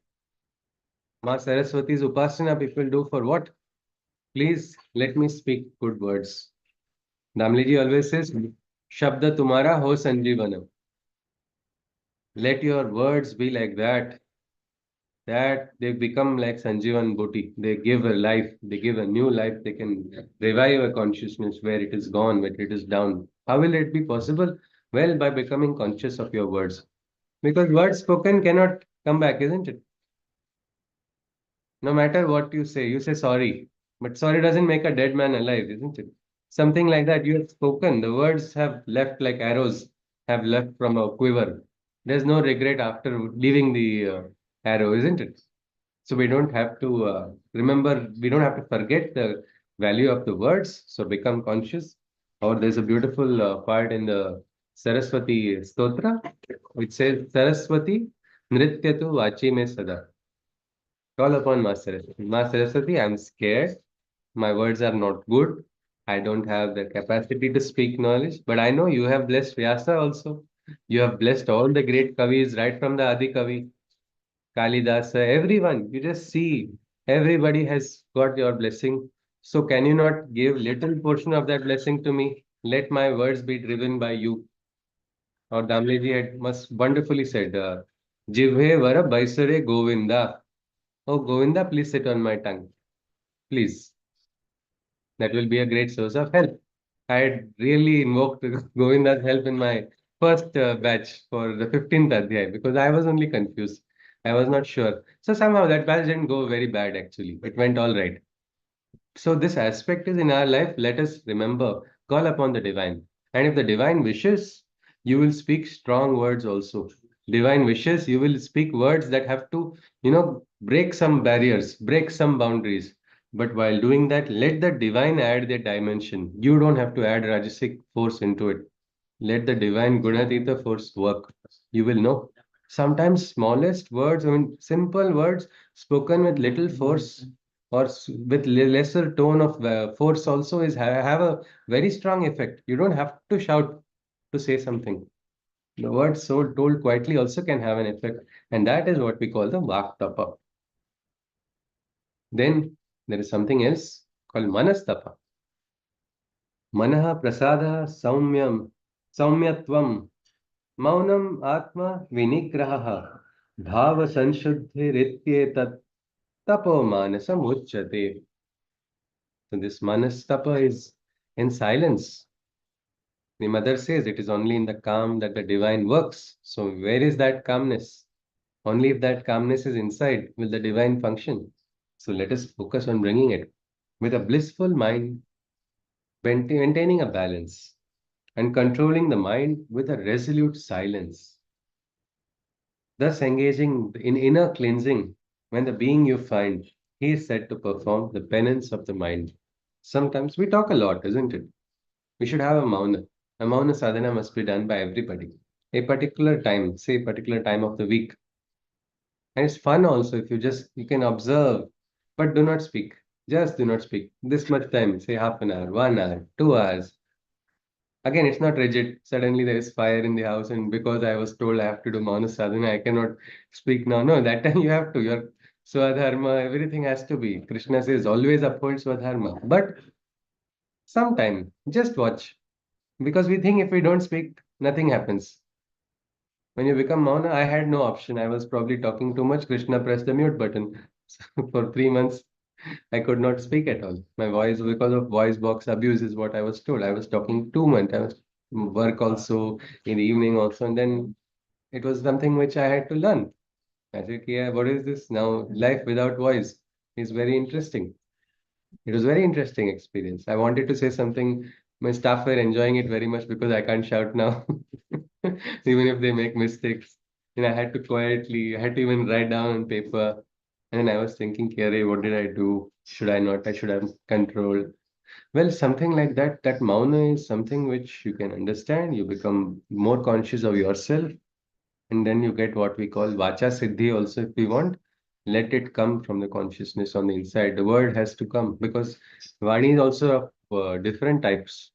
Ma Saraswati's Upasana people do for what? Please let me speak good words. Damliji always says, Shabda tumara ho sanjeevanam. Let your words be like that they become like Sanjeevan Bhuti. They give a life, they give a new life, they can revive a consciousness where it is gone, where it is down. How will it be possible? Well, by becoming conscious of your words. Because words spoken cannot come back, isn't it? No matter what you say sorry. But sorry doesn't make a dead man alive, isn't it? Something like that. You have spoken. The words have left like arrows, have left from a quiver. There's no regret after leaving the arrow, isn't it? So we don't have to remember, we don't have to forget the value of the words. So become conscious. Or there's a beautiful part in the Saraswati Stotra, which says, Saraswati Nrityatu Vachi Me Sada. Call upon Ma Saraswati. Ma Saraswati, I'm scared. My words are not good. I don't have the capacity to speak knowledge, but I know you have blessed Vyasa also. You have blessed all the great Kavis, right from the Adi Kavi, Kalidasa, everyone. You just see, everybody has got your blessing. So can you not give little portion of that blessing to me? Let my words be driven by you. Or Damleji had must wonderfully said, Jivhe vara baisare Govinda. Oh, Govinda, please sit on my tongue. Please. That will be a great source of help. I had really invoked Govinda's help in my first batch for the 15th Adhyay because I was only confused. I was not sure. So somehow that batch didn't go very bad actually. It went all right. So this aspect is in our life. Let us remember, call upon the divine. And if the divine wishes, you will speak strong words also. Divine wishes, you will speak words that have to, break some barriers, break some boundaries. But while doing that, let the divine add their dimension. You don't have to add Rajasic force into it. Let the divine Gunatita force work. You will know. Sometimes smallest words, I mean simple words spoken with little force or with lesser tone of force also have a very strong effect. You don't have to shout to say something. The words so told quietly also can have an effect, and that is what we call the Vaktapa. Then there is something else called Manastapa. Manaha prasada saumyatvam Maunam Atma Vinigraha Bhava Sanshudhirityetat Tapo Manasam Uchyate. So this Manastapa is in silence. The mother says it is only in the calm that the divine works. So where is that calmness? Only if that calmness is inside will the divine function. So let us focus on bringing it with a blissful mind, maintaining a balance and controlling the mind with a resolute silence, thus engaging in inner cleansing. When the being you find, he is said to perform the penance of the mind. Sometimes we talk a lot, isn't it? We should have a mauna. A mauna sadhana must be done by everybody. A particular time, say particular time of the week. And it's fun also if you can observe, but do not speak. Just do not speak. This much time, say half an hour, 1 hour, 2 hours. Again, it's not rigid. Suddenly there is fire in the house, and because I was told I have to do Manu Sadhana, I cannot speak now. No, that time you have to. Your Swadharma, everything has to be. Krishna says always uphold Swadharma. But sometime, just watch. Because we think if we don't speak, nothing happens. When you become Mauna, I had no option. I was probably talking too much. Krishna pressed the mute button. So for 3 months, I could not speak at all. My voice, because of voice box abuse, is what I was told. I was talking too much. I was work also in the evening also, and then it was something which I had to learn. I said, yeah, what is this now? Life without voice is very interesting. It was very interesting experience. I wanted to say something. My staff were enjoying it very much because I can't shout now, even if they make mistakes. And I had to quietly, I had to even write down on paper. And then I was thinking, Kare, what did I do? Should I not? I should have control. Well, something like that. That mauna is something which you can understand. You become more conscious of yourself, and then you get what we call vacha siddhi also if we want. Let it come from the consciousness on the inside. The word has to come because vani is also of different types.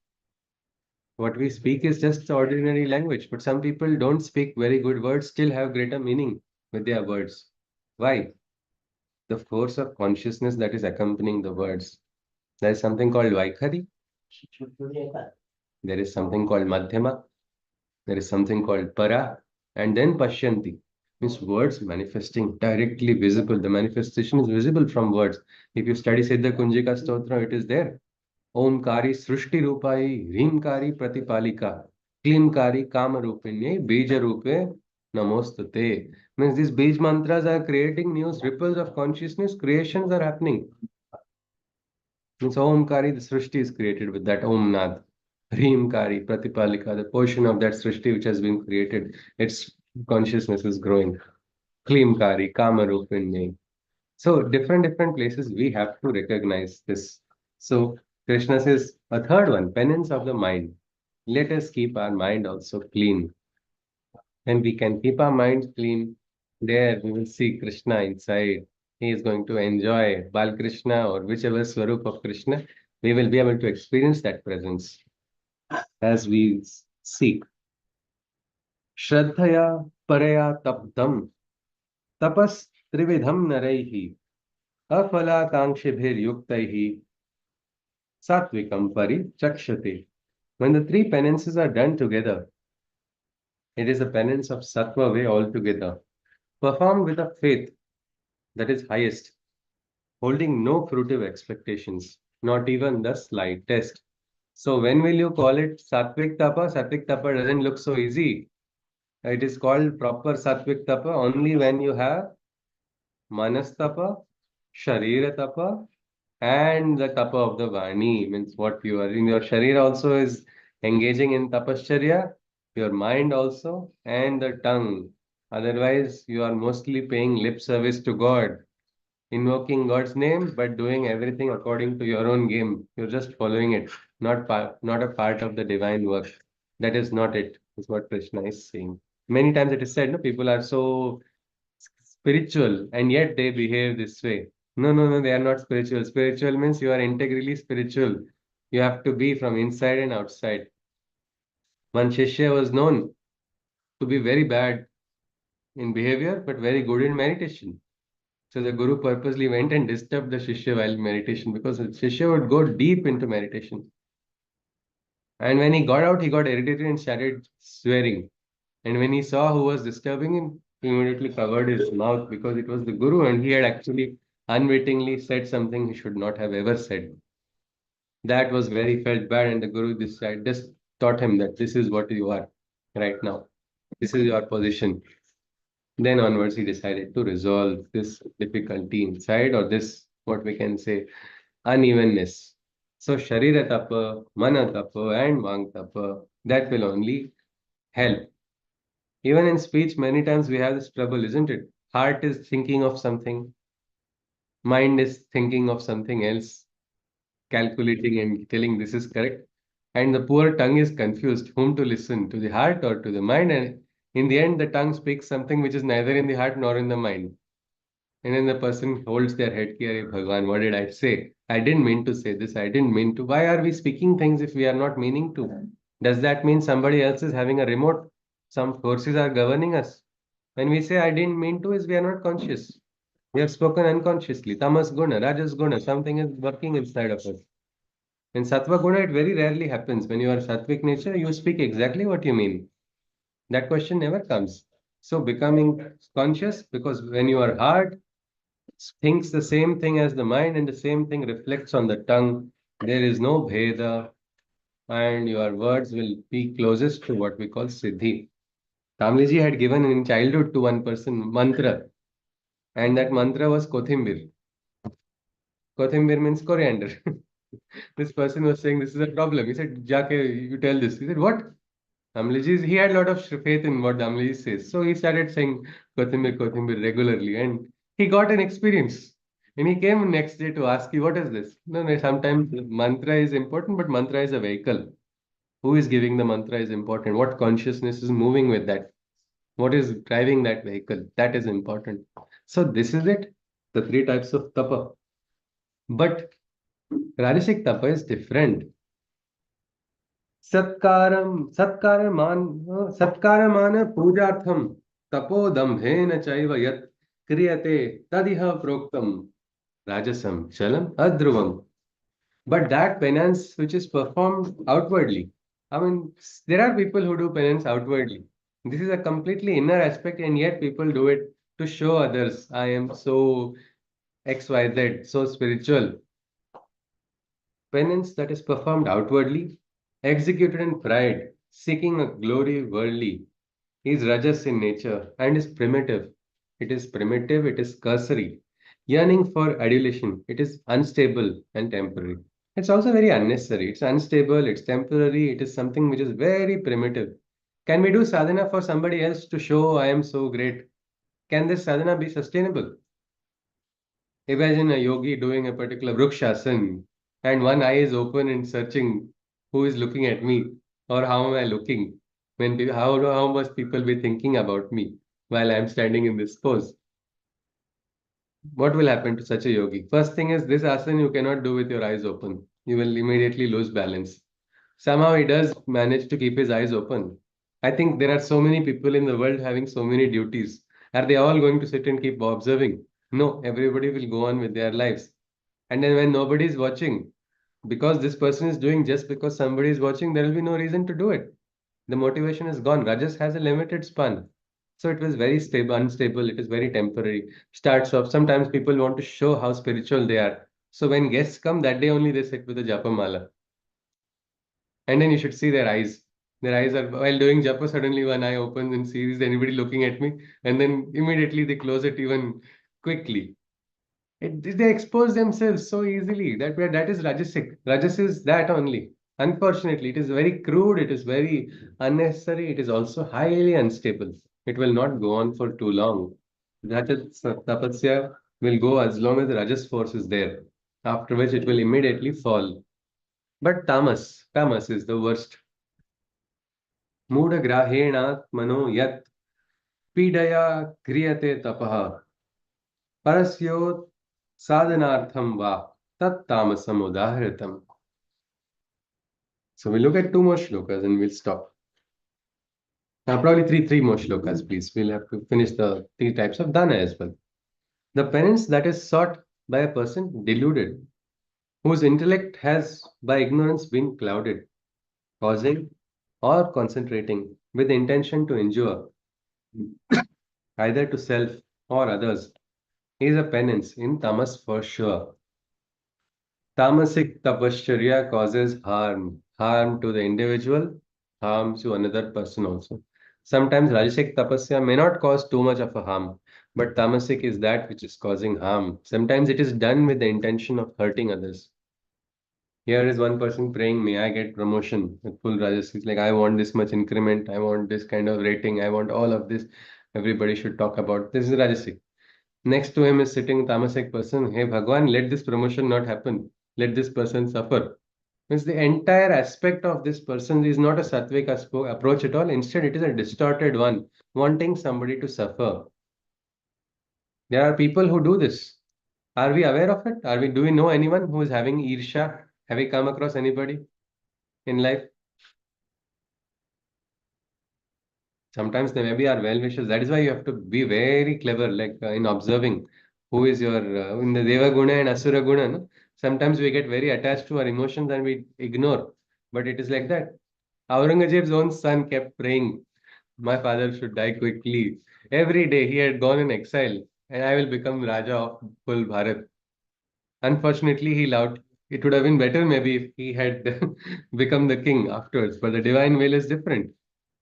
What we speak is just the ordinary language, but some people don't speak very good words, still have greater meaning with their words. Why? The force of consciousness that is accompanying the words. There is something called Vaikhari. There is something called Madhyama. There is something called Para. And then Pashyanti. Means words manifesting directly visible. The manifestation is visible from words. If you study Siddha Kunjika Stotra, it is there. Omkari Srushti Rupai, Hrimkari Pratipalika, Klimkari Kamarupinye, Bija Rupe Namostate. Means these Bij mantras are creating new ripples of consciousness, creations are happening. Means Omkari, the Srishti is created with that Om Nad. Hrimkari, Pratipalika, the portion of that Srishti which has been created, its consciousness is growing. Klimkari, Kamarupinye. So different places we have to recognize this. So Krishna says a third one, penance of the mind. Let us keep our mind also clean. When we can keep our minds clean, there we will see Krishna inside. He is going to enjoy Bal Krishna or whichever Swarup of Krishna. We will be able to experience that presence as we seek. Shraddhaya paraya taptam tapas trividham naraihi afalakankshibiryuktaihi Satvikam Chakshate. When the three penances are done together, it is a penance of Sattva way altogether, performed with a faith that is highest, holding no fruitive expectations, not even the slightest. So when will you call it Sattvic Tapa? Sattvic Tapa doesn't look so easy. It is called proper Sattvic Tapa only when you have Manas Tapa, Sharira Tapa, and the Tapa of the Vani. Means what you are in your Sharira also is engaging in Tapascharya, your mind also, and the tongue. Otherwise, you are mostly paying lip service to God, invoking God's name, but doing everything according to your own game. You're just following it, not a part of the divine work. That is not it, is what Krishna is saying. Many times it is said, no, people are so spiritual and yet they behave this way. No, no, no, they are not spiritual. Spiritual means you are integrally spiritual. You have to be from inside and outside. One Shishya was known to be very bad in behavior, but very good in meditation. So the Guru purposely went and disturbed the Shishya while meditation because the Shishya would go deep into meditation. And when he got out, he got irritated and started swearing. And when he saw who was disturbing him, he immediately covered his mouth because it was the Guru and he had actually unwittingly said something he should not have ever said. That was where he felt bad, and the Guru decided, just taught him that this is what you are right now. This is your position. Then onwards, he decided to resolve this difficulty inside, or this, what we can say, unevenness. So, Sharira Tapa, Mana Tapa, and Vang Tapa, that will only help. Even in speech, many times we have this trouble, isn't it? Heart is thinking of something, mind is thinking of something else, calculating and telling this is correct. And the poor tongue is confused whom to listen, to the heart or to the mind. And in the end, the tongue speaks something which is neither in the heart nor in the mind. And then the person holds their head, Ki, Arey Bhagwan, what did I say? I didn't mean to say this. I didn't mean to. Why are we speaking things if we are not meaning to? Does that mean somebody else is having a remote? Some forces are governing us. When we say I didn't mean to, is we are not conscious. We have spoken unconsciously. Tamas guna, Rajas guna, something is working inside of us. In Sattva guna, it very rarely happens. When you are Sattvic nature, you speak exactly what you mean. That question never comes. So becoming conscious, because when you are hard, thinks the same thing as the mind and the same thing reflects on the tongue. There is no bheda and your words will be closest to what we call siddhi. Kamliji had given in childhood to one person mantra and that mantra was Kothimbir. Kothimbir means coriander. This person was saying this is a problem. He said, Jake, you tell this. He said, what? Amliji, he had a lot of faith in what Amliji says. So he started saying Kothimbir, Kothimbir regularly and he got an experience. And he came next day to ask you, what is this? No, no, sometimes mantra is important, but mantra is a vehicle. Who is giving the mantra is important. What consciousness is moving with that? What is driving that vehicle? That is important. So this is it. The three types of tapa. But Rajasic tapa is different. सत्कारमान पूजार्थम तपोदम्भेन चैव यत् क्रियते तदिह प्रोक्तम rajasam chalam adruvam. But that penance which is performed outwardly, I mean, there are people who do penance outwardly. This is a completely inner aspect, and yet people do it to show others, I am so XYZ, so spiritual. Penance that is performed outwardly, executed in pride, seeking a glory worldly, is rajas in nature and is primitive. It is primitive, it is cursory. Yearning for adulation, it is unstable and temporary. It's also very unnecessary. It's unstable, it's temporary, it is something which is very primitive. Can we do sadhana for somebody else to show I am so great? Can this sadhana be sustainable? Imagine a yogi doing a particular vrukshasana and one eye is open and searching who is looking at me or how am I looking? How must people be thinking about me while I'm standing in this pose? What will happen to such a yogi? First thing is this asana you cannot do with your eyes open. You will immediately lose balance. Somehow he does manage to keep his eyes open. I think there are so many people in the world having so many duties. Are they all going to sit and keep observing? No, everybody will go on with their lives. And then when nobody is watching, because this person is doing just because somebody is watching, there will be no reason to do it. The motivation is gone. Rajas has a limited span. So it was very stable, unstable. It is very temporary. Starts off. Sometimes people want to show how spiritual they are. So when guests come, that day only they sit with a japamala. And then you should see their eyes. Their eyes are, while doing japa, suddenly one eye opens and sees, is anybody looking at me? And then immediately they close it even quickly. They expose themselves so easily. That is Rajasic. Rajas is that only. Unfortunately, it is very crude, it is very unnecessary, it is also highly unstable. It will not go on for too long. Rajas tapasya will go as long as the Rajas force is there, after which it will immediately fall. But tamas is the worst. Moodagrahena mano yat pidaya kriyate tapaha parasyo sadhanartham va tat tamasam udahritam. So we'll look at two more shlokas and we'll stop. Now, probably three more shlokas, please. We'll have to finish the three types of dana as well. The penance that is sought by a person deluded, whose intellect has by ignorance been clouded, causing or concentrating with intention to injure either to self or others, is a penance in tamas for sure. Tamasic tapasya causes harm to the individual, harm to another person also. Sometimes Rajasic tapasya may not cause too much of a harm, but tamasic is that which is causing harm. Sometimes it is done with the intention of hurting others. Here is one person praying, may I get promotion with full Rajasic, like I want this much increment, I want this kind of rating, I want all of this. Everybody should talk about this is Rajasic. Next to him is sitting tamasic person. Hey Bhagwan, let this promotion not happen. Let this person suffer. Means the entire aspect of this person is not a sattvic approach at all. Instead, it is a distorted one, wanting somebody to suffer. There are people who do this. Are we aware of it? Do we know anyone who is having irsha? Have we come across anybody in life? Sometimes they maybe are well wishers. That is why you have to be very clever, like in observing who is your in the Deva Guna and Asura Guna. No? Sometimes we get very attached to our emotions and we ignore. But it is like that. Aurangzeb's own son kept praying, my father should die quickly. Every day he had gone in exile, and I will become Raja of full Bharat. Unfortunately, he loved. It would have been better maybe if he had become the king afterwards. But the divine will is different.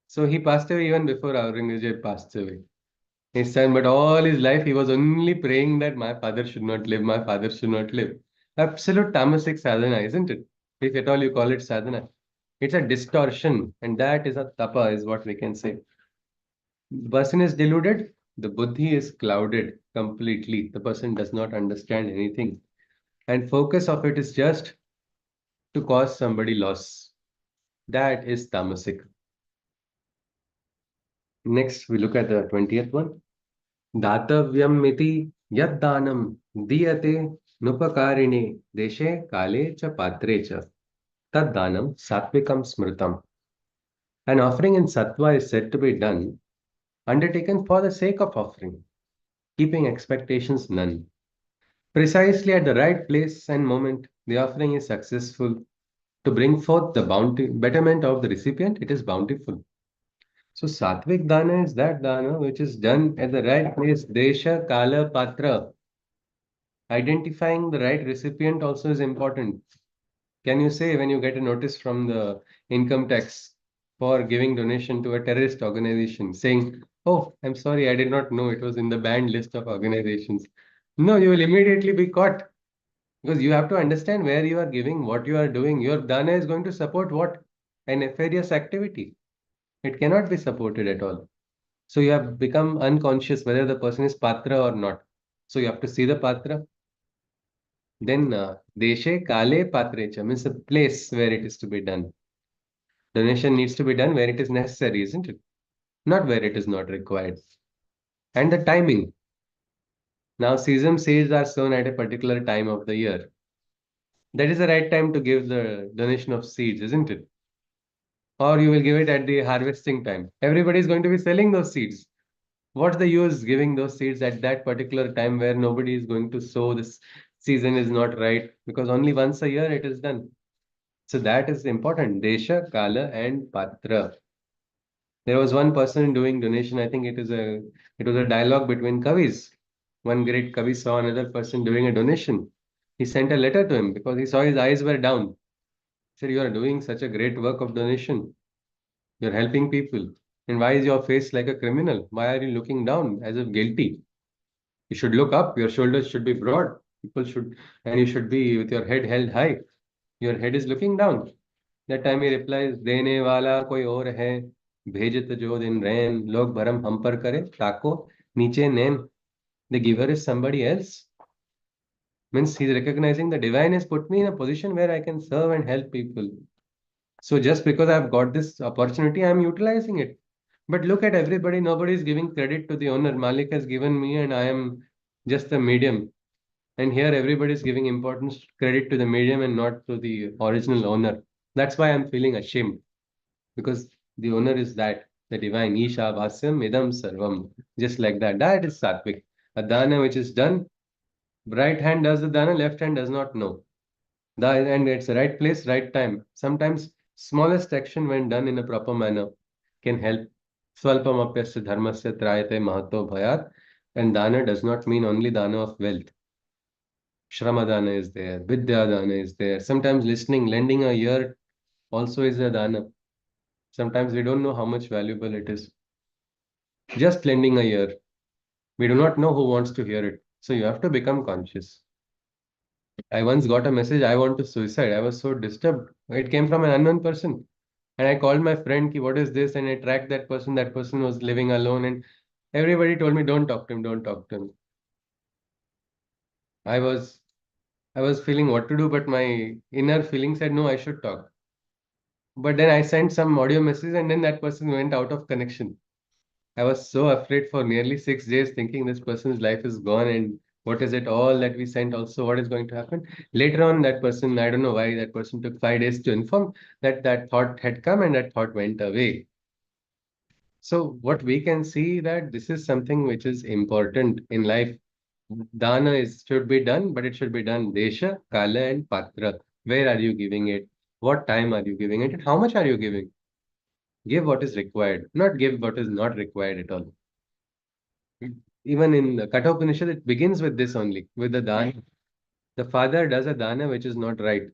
So he passed away even before Aurangzeb passed away. His son, but all his life he was only praying that my father should not live, my father should not live. Absolute tamasic sadhana, isn't it? If at all you call it sadhana. It's a distortion, and that is a tapa, is what we can say. The person is deluded, the buddhi is clouded completely. The person does not understand anything. And focus of it is just to cause somebody loss. That is tamasic. Next, we look at the 20th one. दातव्यम इति यद्दानं दीयते नुपकारिणे देशे काले च पात्रे च तद्दानं सात्विकं स्मृतम्. An offering in sattva is said to be done, undertaken for the sake of offering, keeping expectations none. Precisely at the right place and moment, the offering is successful. To bring forth the betterment of the recipient, it is bountiful. So sattvic dana is that dana which is done at the right place, desha, kala, patra. Identifying the right recipient also is important. Can you say when you get a notice from the income tax for giving donation to a terrorist organization, saying, "Oh, I'm sorry, I did not know it was in the banned list of organizations." No, you will immediately be caught because you have to understand where you are giving, what you are doing. Your dana is going to support what? A nefarious activity. It cannot be supported at all. So you have become unconscious whether the person is patra or not. So you have to see the patra. Then deshe kale patrecha means a place where it is to be done. Donation needs to be done where it is necessary, isn't it? Not where it is not required. And the timing. Now sesame seeds are sown at a particular time of the year. That is the right time to give the donation of seeds, isn't it? Or you will give it at the harvesting time. Everybody is going to be selling those seeds. What's the use giving those seeds at that particular time where nobody is going to sow? This season is not right because only once a year it is done. So that is important. Desha, Kala, and Patra. There was one person doing donation. I think it was a dialogue between Kavis. One great Kavi saw another person doing a donation. He sent a letter to him because he saw his eyes were down. He said, "You are doing such a great work of donation. You're helping people. And why is your face like a criminal? Why are you looking down as if guilty? You should look up. Your shoulders should be broad. People should, and you should be with your head held high. Your head is looking down." That time he replies, "देने वाला कोई और है, भेजत जो दिन रैन, लोग भरम हम पर करे, ताको नीचे नैन." The giver is somebody else. Means he's recognizing the divine has put me in a position where I can serve and help people. So just because I've got this opportunity, I'm utilizing it. But look at everybody, nobody is giving credit to the owner. Malik has given me, and I am just the medium. And here everybody is giving importance credit to the medium and not to the original owner. That's why I'm feeling ashamed, because the owner is that, the divine. Isha Bhasyam Idam Sarvam. Just like that. That is Satvik. A dana which is done, right hand does the dana, left hand does not know. And it's the right place, right time. Sometimes smallest action when done in a proper manner can help. Swalpamapyasya dharmasya trayate mahato bhayat. And dana does not mean only dana of wealth. Shramadana is there, Vidyadana is there. Sometimes listening, lending a ear also is a dana. Sometimes we don't know how much valuable it is. Just lending a ear. We do not know who wants to hear it. So you have to become conscious. I once got a message, I want to suicide. I was so disturbed. It came from an unknown person. And I called my friend, ki, what is this? And I tracked that person. That person was living alone. And everybody told me, don't talk to him, don't talk to him. I was I was feeling what to do, but my inner feeling said, no, I should talk. But then I sent some audio message and then that person went out of connection. I was so afraid for nearly 6 days, thinking this person's life is gone and what is it all that we sent also, what is going to happen? Later on, that person, I don't know why that person took 5 days to inform that that thought had come and that thought went away. So what we can see that this is something which is important in life. Dana is should be done, but it should be done Desha, Kala, and Patra. Where are you giving it? What time are you giving it? And how much are you giving? Give what is required, not give what is not required at all. Even in the Kathopanishad, it begins with this only, with the dana. The father does a dana which is not right.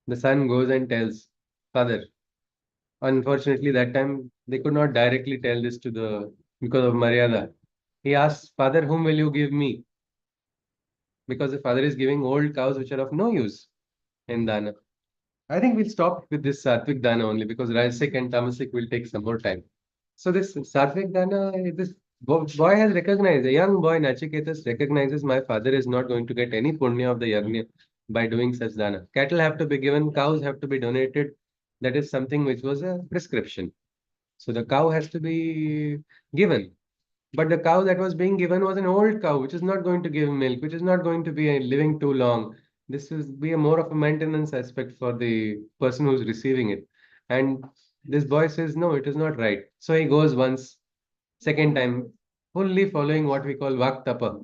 The son goes and tells father. Unfortunately, that time they could not directly tell this to the because of Maryada. He asks, Father, whom will you give me? Because the father is giving old cows which are of no use in dana. I think we'll stop with this Sattvic Dana only because Rajasic and Tamasic will take some more time. So this Sattvic Dana, this boy has recognized, a young boy Nachiketas recognizes my father is not going to get any punya of the yagnya by doing such dana. Cattle have to be given, cows have to be donated. That is something which was a prescription. So the cow has to be given. But the cow that was being given was an old cow, which is not going to give milk, which is not going to be living too long. This will be a more of a maintenance aspect for the person who's receiving it. And this boy says, no, it is not right. So he goes once, second time, fully following what we call vaktapa,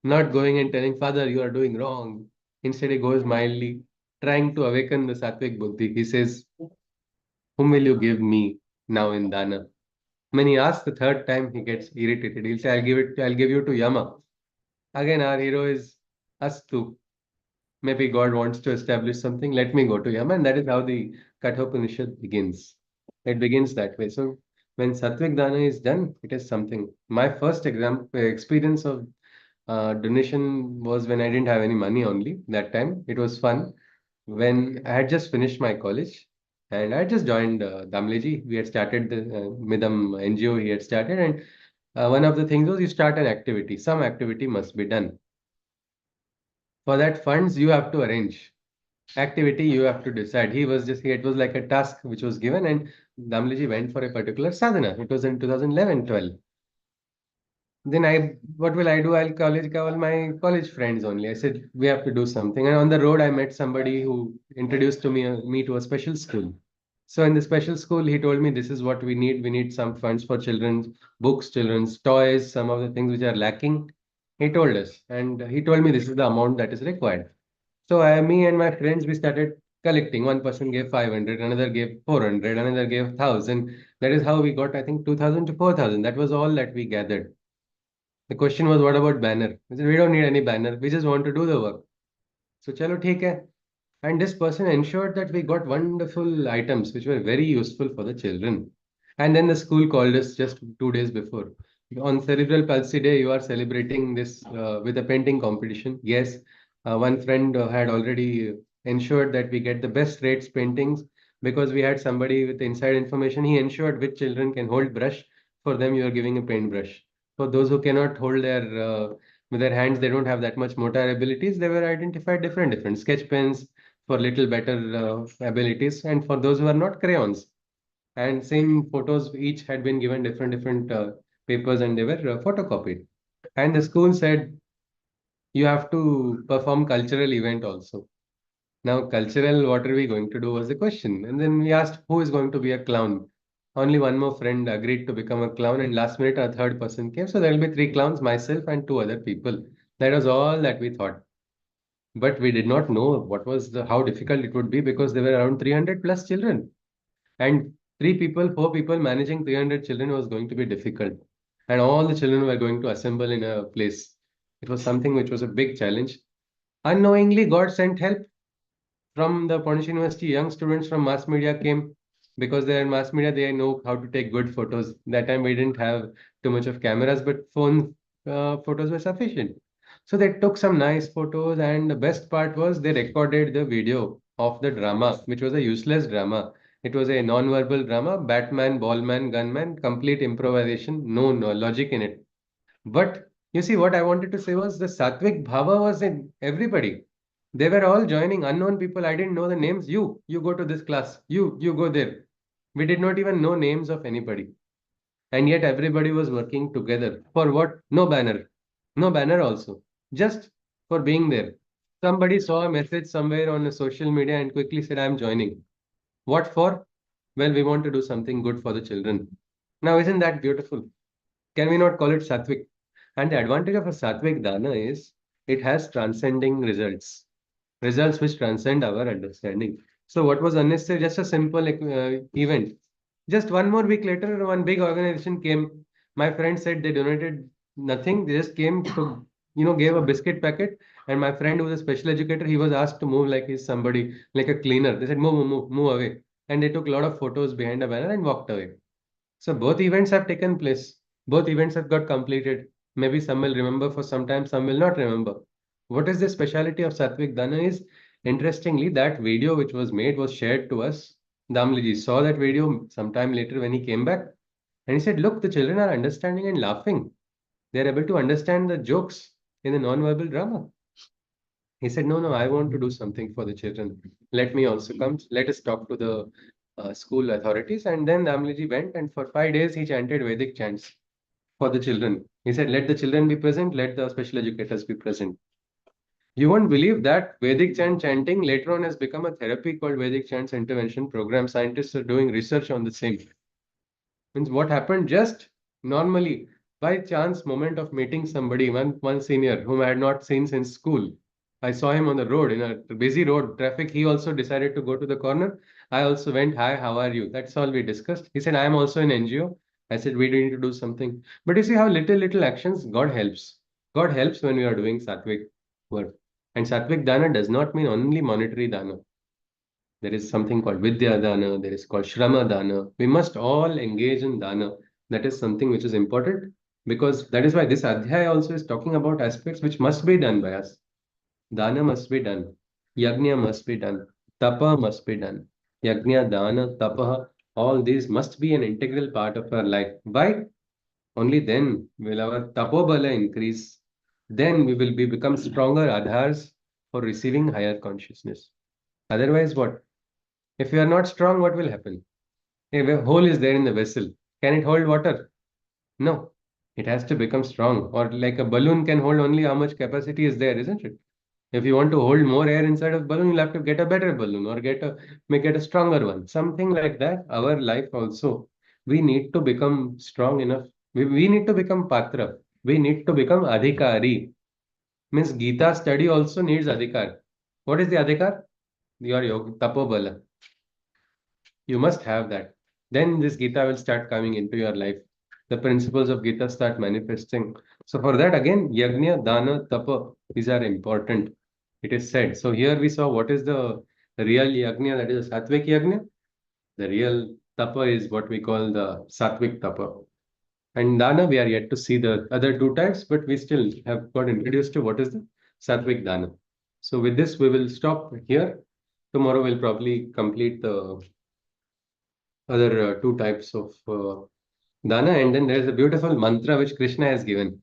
not going and telling, Father, you are doing wrong. Instead, he goes mildly, trying to awaken the sattvic buddhi. He says, whom will you give me now in dana? When he asks the third time, he gets irritated. He'll say, I'll give you to Yama. Again, our hero is Astu. Maybe God wants to establish something. Let me go to Yama. And that is how the Kathopanishad begins. It begins that way. So when Sattvic Dana is done, it is something. My first experience of donation was when I didn't have any money only that time. It was fun. When I had just finished my college and I had just joined Damleji. We had started the Midam NGO he had started, and one of the things was you start an activity. Some activity must be done. For that funds you have to arrange. Activity you have to decide. It was like a task which was given, and Damleji went for a particular sadhana. It was in 2011, 12. Then what will I do? I'll call my college friends only. I said, we have to do something. And on the road, I met somebody who introduced me to a special school. So in the special school, he told me this is what we need. We need some funds for children's books, children's toys, some of the things which are lacking. He told us, and he told me this is the amount that is required. So me and my friends, we started collecting. One person gave 500, another gave 400, another gave 1,000. That is how we got, I think, 2,000 to 4,000. That was all that we gathered. The question was, what about banner? We said, we don't need any banner. We just want to do the work. So, chalo, theek hai. And this person ensured that we got wonderful items which were very useful for the children. And then the school called us just 2 days before. On Cerebral Palsy Day, you are celebrating this with a painting competition. Yes, one friend had already ensured that we get the best rates paintings because we had somebody with inside information. He ensured which children can hold brush. For them, you are giving a paintbrush. For those who cannot hold with their hands, they don't have that much motor abilities. They were identified different sketch pens for little better abilities, and for those who are not, crayons. And same photos each had been given different papers, and they were photocopied. And the school said you have to perform cultural event also. Now, cultural, what are we going to do was the question. And then we asked who is going to be a clown. Only one more friend agreed to become a clown, and last minute a third person came. So there will be three clowns, myself and two other people. That was all that we thought. But we did not know what was how difficult it would be because there were around 300 plus children. And three people, four people managing 300 children was going to be difficult. And all the children were going to assemble in a place. It was something which was a big challenge. Unknowingly, God sent help from the Pondicherry University. Young students from mass media came because they're in mass media, they know how to take good photos. That time we didn't have too much of cameras, but phone photos were sufficient. So they took some nice photos, and the best part was they recorded the video of the drama, which was a useless drama. It was a non-verbal drama, Batman, Ballman, Gunman, complete improvisation, no logic in it. But you see, what I wanted to say was the Satvik Bhava was in everybody. They were all joining unknown people. I didn't know the names. You go to this class. You go there. We did not even know names of anybody. And yet everybody was working together. For what? No banner. No banner also. Just for being there. Somebody saw a message somewhere on a social media and quickly said, I'm joining. What for? Well, we want to do something good for the children. Now, isn't that beautiful? Can we not call it Satvik? And the advantage of a Satvik Dana is it has transcending results, results which transcend our understanding. So, what was unnecessary? Just a simple event. Just 1 more week later, one big organization came. My friend said they donated nothing. They just came to, gave a biscuit packet. And my friend who was a special educator, he was asked to move like he's somebody, like a cleaner. They said, move away. And they took a lot of photos behind a banner and walked away. So both events have taken place. Both events have got completed. Maybe some will remember for some time, some will not remember. What is the speciality of Satvik Dana is, interestingly, that video which was made was shared to us. Damliji saw that video sometime later when he came back, and he said, look, the children are understanding and laughing. They're able to understand the jokes in the non-verbal drama. He said, no, I want to do something for the children. Let me also come. Let us talk to the school authorities. And then Damliji went, and for 5 days he chanted Vedic chants for the children. He said, let the children be present, let the special educators be present. You won't believe that Vedic chant chanting later on has become a therapy called Vedic Chants Intervention Program. Scientists are doing research on the same. Means what happened just normally by chance moment of meeting somebody, one senior whom I had not seen since school. I saw him on the road in a busy road traffic. He also decided to go to the corner. I also went, hi, how are you? That's all we discussed. He said, I am also an NGO. I said, we need to do something. But you see how little actions God helps. God helps when we are doing sattvic work. And sattvic dana does not mean only monetary dana. There is something called Vidya Dana, there is called Shrama Dana. We must all engage in Dana. That is something which is important because that is why this Adhyaya also is talking about aspects which must be done by us. Dana must be done. Yagnya must be done. Tapa must be done. Yagnya, Dana, Tapa, all these must be an integral part of our life. Why? Only then will our Tapobala increase. Then we will become stronger adhars for receiving higher consciousness. Otherwise, what? If you are not strong, what will happen? A hole is there in the vessel. Can it hold water? No. It has to become strong. Or like a balloon can hold only how much capacity is there, isn't it? If you want to hold more air inside of balloon, you'll have to get a better balloon or make it a stronger one. Something like that. Our life also. We need to become strong enough. We need to become patra. We need to become adhikari. Means Gita study also needs adhikar. What is the adhikar? your yoga, tapobala. You must have that. Then this Gita will start coming into your life. The principles of Gita start manifesting. So for that, again, yagnya, dana, tapa, these are important. It is said. So here we saw what is the real yagnya, that is a sattvic yagnya. The real tapa is what we call the sattvic tapa. And dana, we are yet to see the other two types, but we still have got introduced to what is the sattvic dana. So with this, we will stop here. Tomorrow we'll probably complete the other two types of dana, and then there's a beautiful mantra which Krishna has given.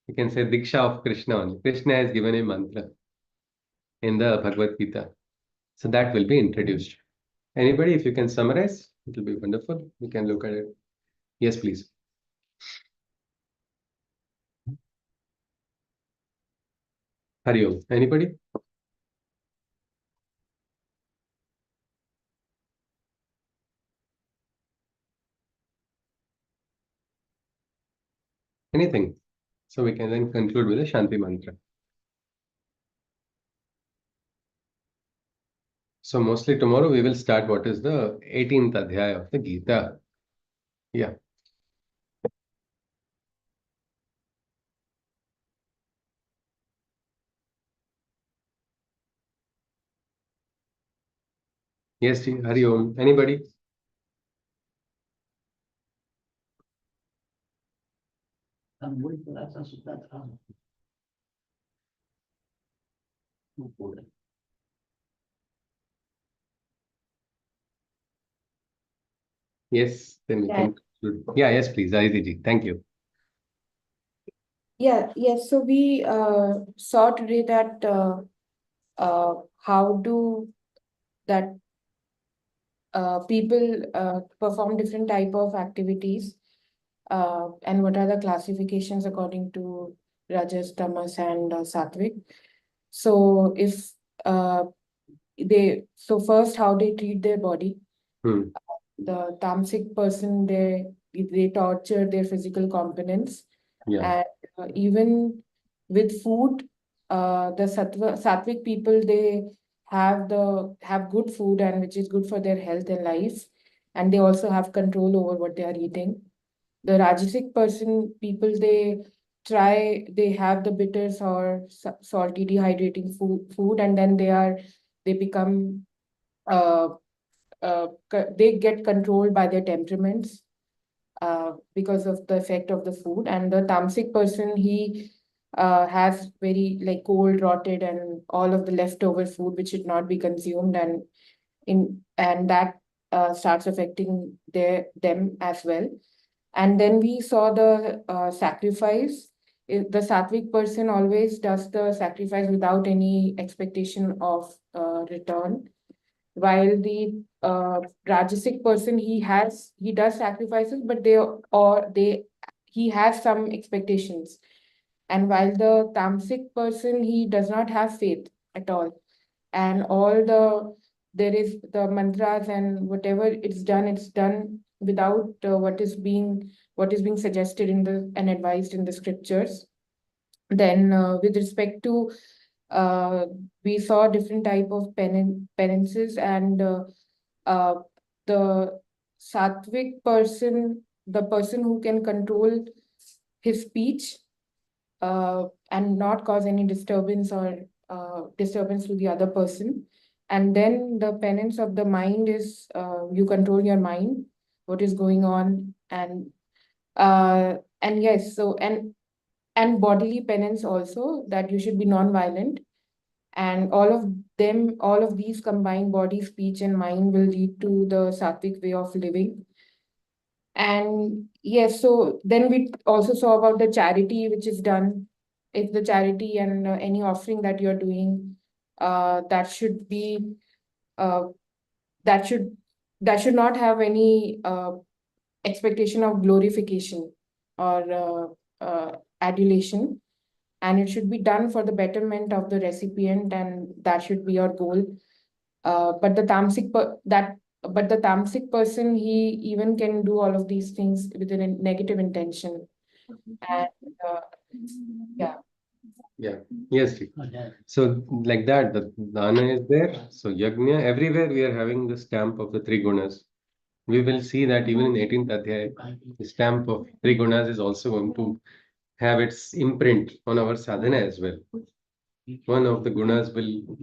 You can say Diksha of Krishna only. Krishna has given a mantra in the Bhagavad Gita. So that will be introduced. Anybody, if you can summarize, it will be wonderful. We can look at it. Yes, please. Hari Om. Anybody? Anything. So we can then conclude with a Shanti mantra. So mostly tomorrow we will start what is the 18th adhyaya of the Gita. Yeah. Yes, ji. Hari Om. Anybody? Yes, then we Yeah. can conclude. Yeah, yes, please. Aditi ji. Thank you. Yes. So we saw today that how do that people perform different type of activities, and what are the classifications according to Rajas, Tamas, and Sattvic. So if so first how they treat their body. Hmm. The tamasic person, they torture their physical components. Yeah. And even with food, the sattvic people, they have good food, and which is good for their health and life, and they also have control over what they are eating. The rajasic people, they have the bitters or salty dehydrating food, and then they become uh, they get controlled by their temperaments because of the effect of the food. And the tamasic person, he has very like cold, rotted, and all of the leftover food which should not be consumed, and that starts affecting them as well. And then we saw the sacrifice. The sattvic person always does the sacrifice without any expectation of return, while the rajasic person, he does sacrifices, but he has some expectations. And while the tamasic person, he does not have faith at all, and there is the mantras and whatever it's done without what is being suggested in the and advised in the scriptures. Then with respect to uh, we saw different type of penances, and uh, the sattvic person, the person who can control his speech and not cause any disturbance or disturbance to the other person. And then the penance of the mind is you control your mind, what is going on, and yes, so and bodily penance also, that you should be non-violent. And all of these combined, body, speech, and mind, will lead to the sattvic way of living. And yes, so then we also saw about the charity which is done. If the charity and any offering that you're doing, that should be uh, that should that should not have any expectation of glorification or adulation, and it should be done for the betterment of the recipient, and that should be your goal. But the tamasic person, he even can do all of these things with a negative intention. And yeah, Yeah. Yes, Ji. So like that, the dana is there. So yagnya, everywhere we are having the stamp of the three gunas. We will see that even in 18th Adhyaya, the stamp of three gunas is also going to have its imprint on our sadhana as well. One of the gunas will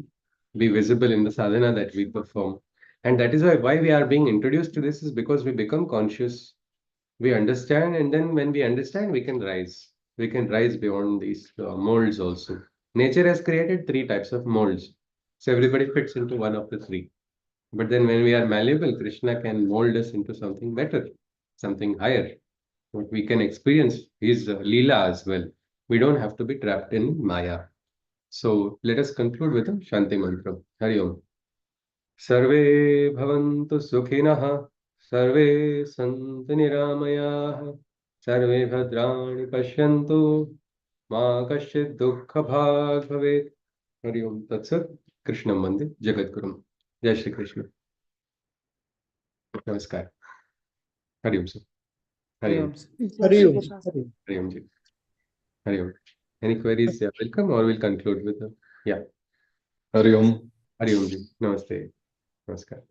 be visible in the sadhana that we perform. And that is why we are being introduced to this is because we become conscious, we understand, and then when we understand, we can rise. We can rise beyond these molds also. Nature has created three types of molds. So everybody fits into one of the three. But then when we are malleable, Krishna can mold us into something better, something higher. What we can experience is Leela as well. We don't have to be trapped in Maya. So let us conclude with a Shanti mantra. Hari Om. Sarve bhavantu sukhinah, sarve santu niramayah, sarve bhadrani pashyantu, ma kaschid dukkha bhag bhavet. Hari Om Tatsat. Krishna Mandir Jagat Gurum. Jai Shri Krishna. Namaskar. Hari Om sir. Hari Om. Hari Om. Hari Om. Hari Om ji. Hari Om. Any queries? Yeah, welcome, or we'll conclude with yeah. Hari Om. Hari Om ji. Namaste. Namaskar.